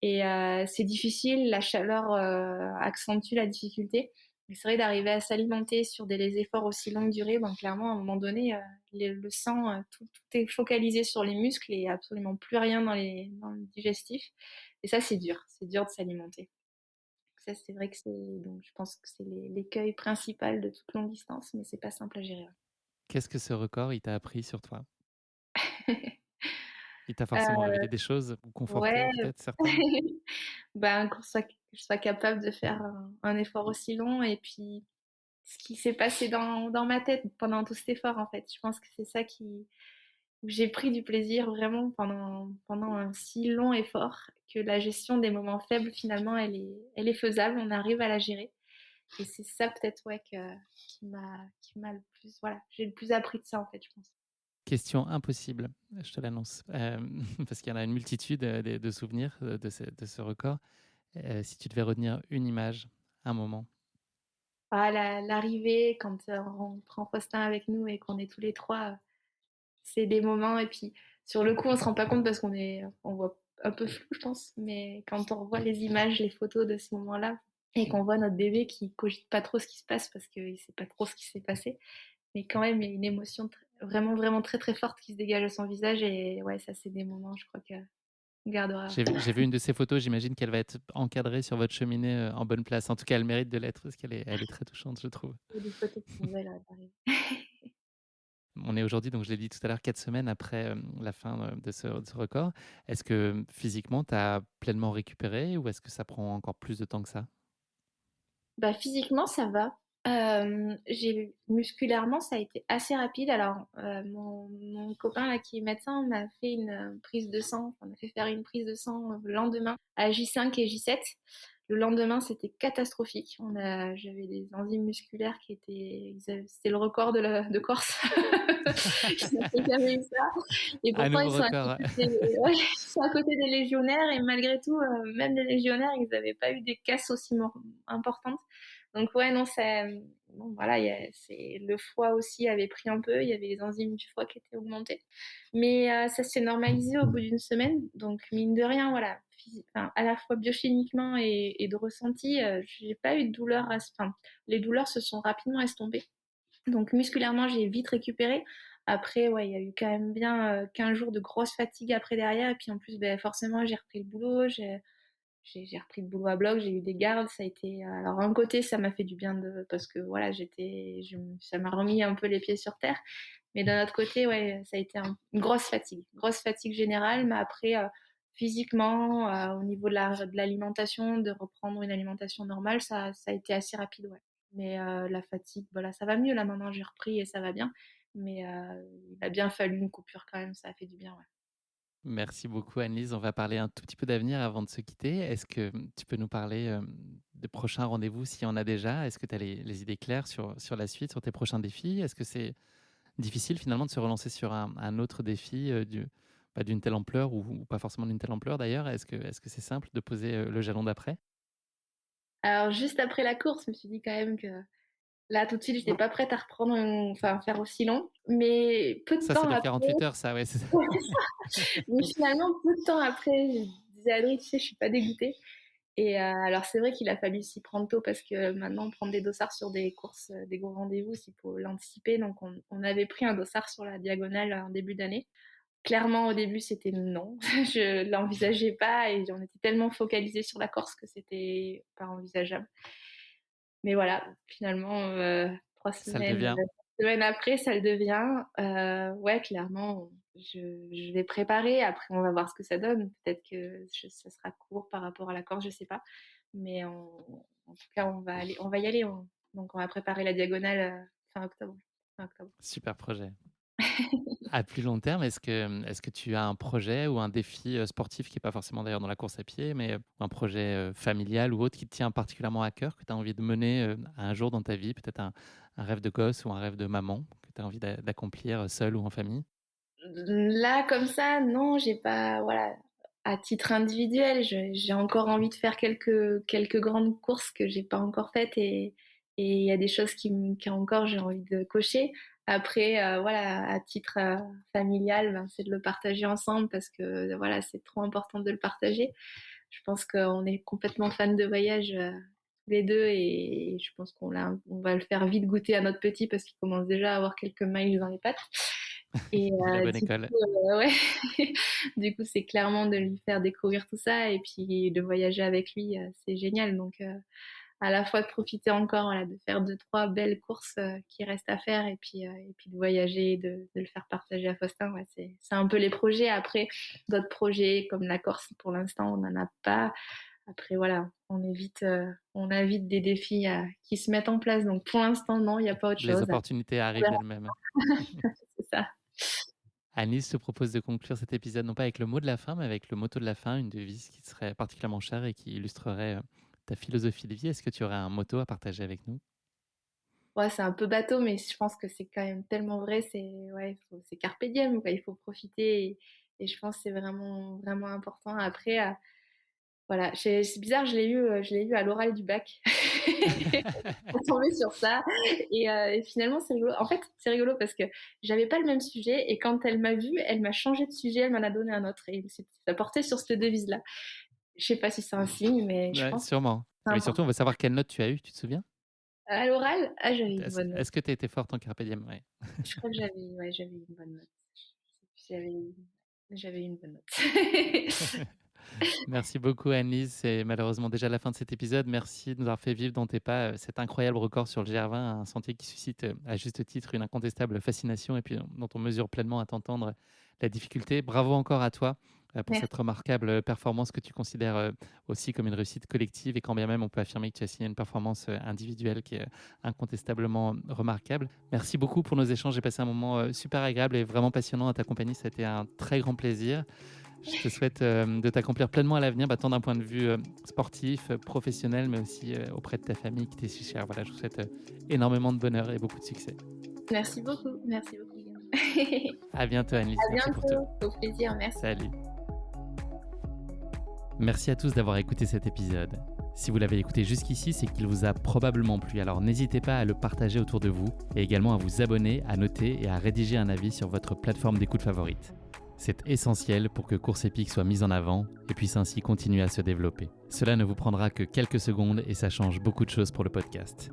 Et c'est difficile, la chaleur accentue la difficulté. Mais c'est vrai d'arriver à s'alimenter sur des efforts aussi longue durée, ben clairement, à un moment donné, le sang, tout est focalisé sur les muscles et absolument plus rien dans le digestif. Et ça, c'est dur de s'alimenter. Ça, c'est vrai que donc je pense que c'est l'écueil principal de toute longue distance, mais c'est pas simple à gérer. Qu'est-ce que ce record, il t'a appris sur toi? Il t'a forcément Euh, révélé des choses ou conforté ouais, peut-être certaines? ben, que je sois capable de faire un effort aussi long et puis ce qui s'est passé dans ma tête pendant tout cet effort, en fait. Je pense que c'est ça où j'ai pris du plaisir vraiment pendant un si long effort, que la gestion des moments faibles, finalement, elle est faisable, on arrive à la gérer. Et c'est ça peut-être, ouais, qui m'a le plus, voilà, j'ai le plus appris de ça, en fait, je pense. Question impossible, je te l'annonce, parce qu'il y en a une multitude, de souvenirs, de ce record. Si tu devais retenir une image, un moment. Ah, l'arrivée, quand on prend Faustin avec nous et qu'on est tous les trois, c'est des moments, et puis sur le coup, on se rend pas compte parce on voit un peu flou, je pense. Mais quand on revoit les images, les photos de ce moment-là, et qu'on voit notre bébé qui cogite pas trop ce qui se passe parce qu'il sait pas trop ce qui s'est passé, mais quand même, il y a une émotion vraiment, vraiment très, très forte qui se dégage de son visage. Et ouais, ça, c'est des moments, je crois, qu'on gardera. J'ai vu une de ces photos, j'imagine qu'elle va être encadrée sur votre cheminée en bonne place. En tout cas, elle mérite de l'être parce elle est très touchante, je trouve. Il y a des photos qui sont belles à Paris. On est aujourd'hui, donc je l'ai dit tout à l'heure, 4 semaines après la fin de ce record. Est-ce que physiquement, tu as pleinement récupéré ou est-ce que ça prend encore plus de temps que ça? Bah, physiquement, ça va. Musculairement, ça a été assez rapide. Alors, mon copain là, qui est médecin m'a fait une prise de sang. On a fait faire une prise de sang le lendemain à J5 et J7. Le lendemain, c'était catastrophique. J'avais des enzymes musculaires qui étaient, c'était le record de Corse. Ils ont jamais eu ça. Et Un pourtant, nouveau record. ouais, ils sont à côté des légionnaires. Et malgré tout, même les légionnaires, ils n'avaient pas eu des casses aussi importantes. Donc ouais, non, bon, voilà, le foie aussi avait pris un peu. Il y avait les enzymes du foie qui étaient augmentées. Mais ça s'est normalisé au bout d'une semaine. Donc mine de rien, voilà, enfin, à la fois biochimiquement et de ressenti, j'ai pas eu de douleur. Enfin, les douleurs se sont rapidement estompées. Donc musculairement, j'ai vite récupéré. Après, ouais, il y a eu quand même bien 15 jours de grosse fatigue après derrière. Et puis en plus, ben, forcément, j'ai repris le boulot. J'ai repris le boulot à bloc, j'ai eu des gardes, ça a été. Alors, d'un côté, ça m'a fait du bien parce que voilà, ça m'a remis un peu les pieds sur terre. Mais d'un autre côté, ouais, ça a été une grosse fatigue générale. Mais après, physiquement, au niveau de l'alimentation, de reprendre une alimentation normale, ça a été assez rapide, ouais. Mais la fatigue, voilà, ça va mieux là maintenant, j'ai repris et ça va bien. Mais il a bien fallu une coupure quand même, ça a fait du bien, ouais. Merci beaucoup, Annelise. On va parler un tout petit peu d'avenir avant de se quitter. Est-ce que tu peux nous parler des prochains rendez-vous, s'il y en a déjà? Est-ce que tu as les idées claires sur la suite, sur tes prochains défis? Est-ce que c'est difficile finalement de se relancer sur un autre défi pas d'une telle ampleur ou pas forcément d'une telle ampleur d'ailleurs? Est-ce que c'est simple de poser le jalon d'après? Alors juste après la course, je me suis dit quand même que là, tout de suite, j'étais pas prête à reprendre, enfin, faire aussi long. Mais peu de Ça, ça temps dure après, 48 heures, ça, ouais. mais finalement, peu de temps après, je disais à Adrien, tu sais, je suis pas dégoûtée. Et alors, c'est vrai qu'il a fallu s'y prendre tôt parce que maintenant, prendre des dossards sur des courses, des gros rendez-vous, il faut l'anticiper. Donc, on avait pris un dossard sur la diagonale en début d'année. Clairement, au début, c'était non. Je l'envisageais pas et on était tellement focalisés sur la Corse que c'était pas envisageable. Mais voilà, finalement, Ça le devient. 3 semaines après, ça le devient. Ouais, clairement, je vais préparer. Après, on va voir ce que ça donne. Peut-être que ça sera court par rapport à l'accord, je sais pas. Mais en tout cas, on va y aller. Donc, on va préparer la diagonale fin octobre. Fin octobre. Super projet. À plus long terme, est-ce que tu as un projet ou un défi sportif qui est pas forcément d'ailleurs dans la course à pied, mais un projet familial ou autre qui te tient particulièrement à cœur, que tu as envie de mener un jour dans ta vie, peut-être un rêve de gosse ou un rêve de maman que tu as envie d'accomplir seul ou en famille? Là, comme ça, non, j'ai pas, voilà, à titre individuel, j'ai encore envie de faire quelques grandes courses que j'ai pas encore faites et il y a des choses qui encore j'ai envie de cocher. Après, voilà, à titre familial, ben, c'est de le partager ensemble parce que voilà, c'est trop important de le partager. Je pense qu'on est complètement fans de voyage tous les deux et je pense on va le faire vite goûter à notre petit parce qu'il commence déjà à avoir quelques miles dans les pattes. Et Il a bonne école. ouais, du coup, c'est clairement de lui faire découvrir tout ça et puis de voyager avec lui, c'est génial. Donc, à la fois de profiter encore, voilà, de faire 2, 3 belles courses qui restent à faire et puis de voyager, de le faire partager à Faustin. Ouais, c'est un peu les projets. Après, d'autres projets comme la Corse, pour l'instant, on n'en a pas. Après, voilà, on évite des défis qui se mettent en place. Donc, pour l'instant, non, il n'y a pas autre Les chose. opportunités On arrivent verra, d'elles-mêmes. c'est ça. Anis te propose de conclure cet épisode non pas avec le mot de la fin, mais avec le motto de la fin, une devise qui te serait particulièrement chère et qui illustrerait ta philosophie de vie. Est-ce que tu aurais un motto à partager avec nous? Ouais, c'est un peu bateau, mais je pense que c'est quand même tellement vrai. C'est carpe diem, quoi. Il faut profiter et je pense que c'est vraiment, vraiment important. Après, voilà, c'est bizarre, je l'ai eu à l'oral du bac. On tombait sur ça et finalement c'est rigolo. En fait, c'est rigolo parce que j'avais pas le même sujet et quand elle m'a vue, elle m'a changé de sujet, elle m'en a donné un autre et ça portait sur cette devise-là. Je sais pas si c'est un signe, mais je Ouais, pense que sûrement. c'est Et surtout, on important. veut savoir quelle note tu as eu, tu te souviens? À l'oral, j'avais une Est-ce bonne note. est-ce que tu as été forte en carpe diem? Ouais. Je crois que j'avais une bonne note. J'avais une bonne note. Merci beaucoup Annelise, c'est malheureusement déjà la fin de cet épisode. Merci de nous avoir fait vivre dans tes pas cet incroyable record sur le GR20, un sentier qui suscite à juste titre une incontestable fascination et puis dont on mesure pleinement à t'entendre la difficulté. Bravo encore à toi pour Merci. cette remarquable performance que tu considères aussi comme une réussite collective et quand bien même on peut affirmer que tu as signé une performance individuelle qui est incontestablement remarquable. Merci beaucoup pour nos échanges, j'ai passé un moment super agréable et vraiment passionnant à t'accompagner, ça a été un très grand plaisir. Je te souhaite de t'accomplir pleinement à l'avenir, tant d'un point de vue sportif, professionnel, mais aussi auprès de ta famille qui t'est si chère. Voilà, je vous souhaite énormément de bonheur et beaucoup de succès. Merci beaucoup. Merci beaucoup, Guillaume. À bientôt, Annelise. À Merci pour tout. bientôt. Au plaisir. Merci. Salut. Merci à tous d'avoir écouté cet épisode. Si vous l'avez écouté jusqu'ici, c'est qu'il vous a probablement plu. Alors n'hésitez pas à le partager autour de vous et également à vous abonner, à noter et à rédiger un avis sur votre plateforme d'écoute favorite. C'est essentiel pour que Course Épique soit mise en avant et puisse ainsi continuer à se développer. Cela ne vous prendra que quelques secondes et ça change beaucoup de choses pour le podcast.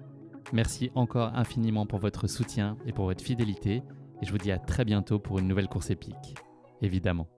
Merci encore infiniment pour votre soutien et pour votre fidélité et je vous dis à très bientôt pour une nouvelle Course Épique. Évidemment.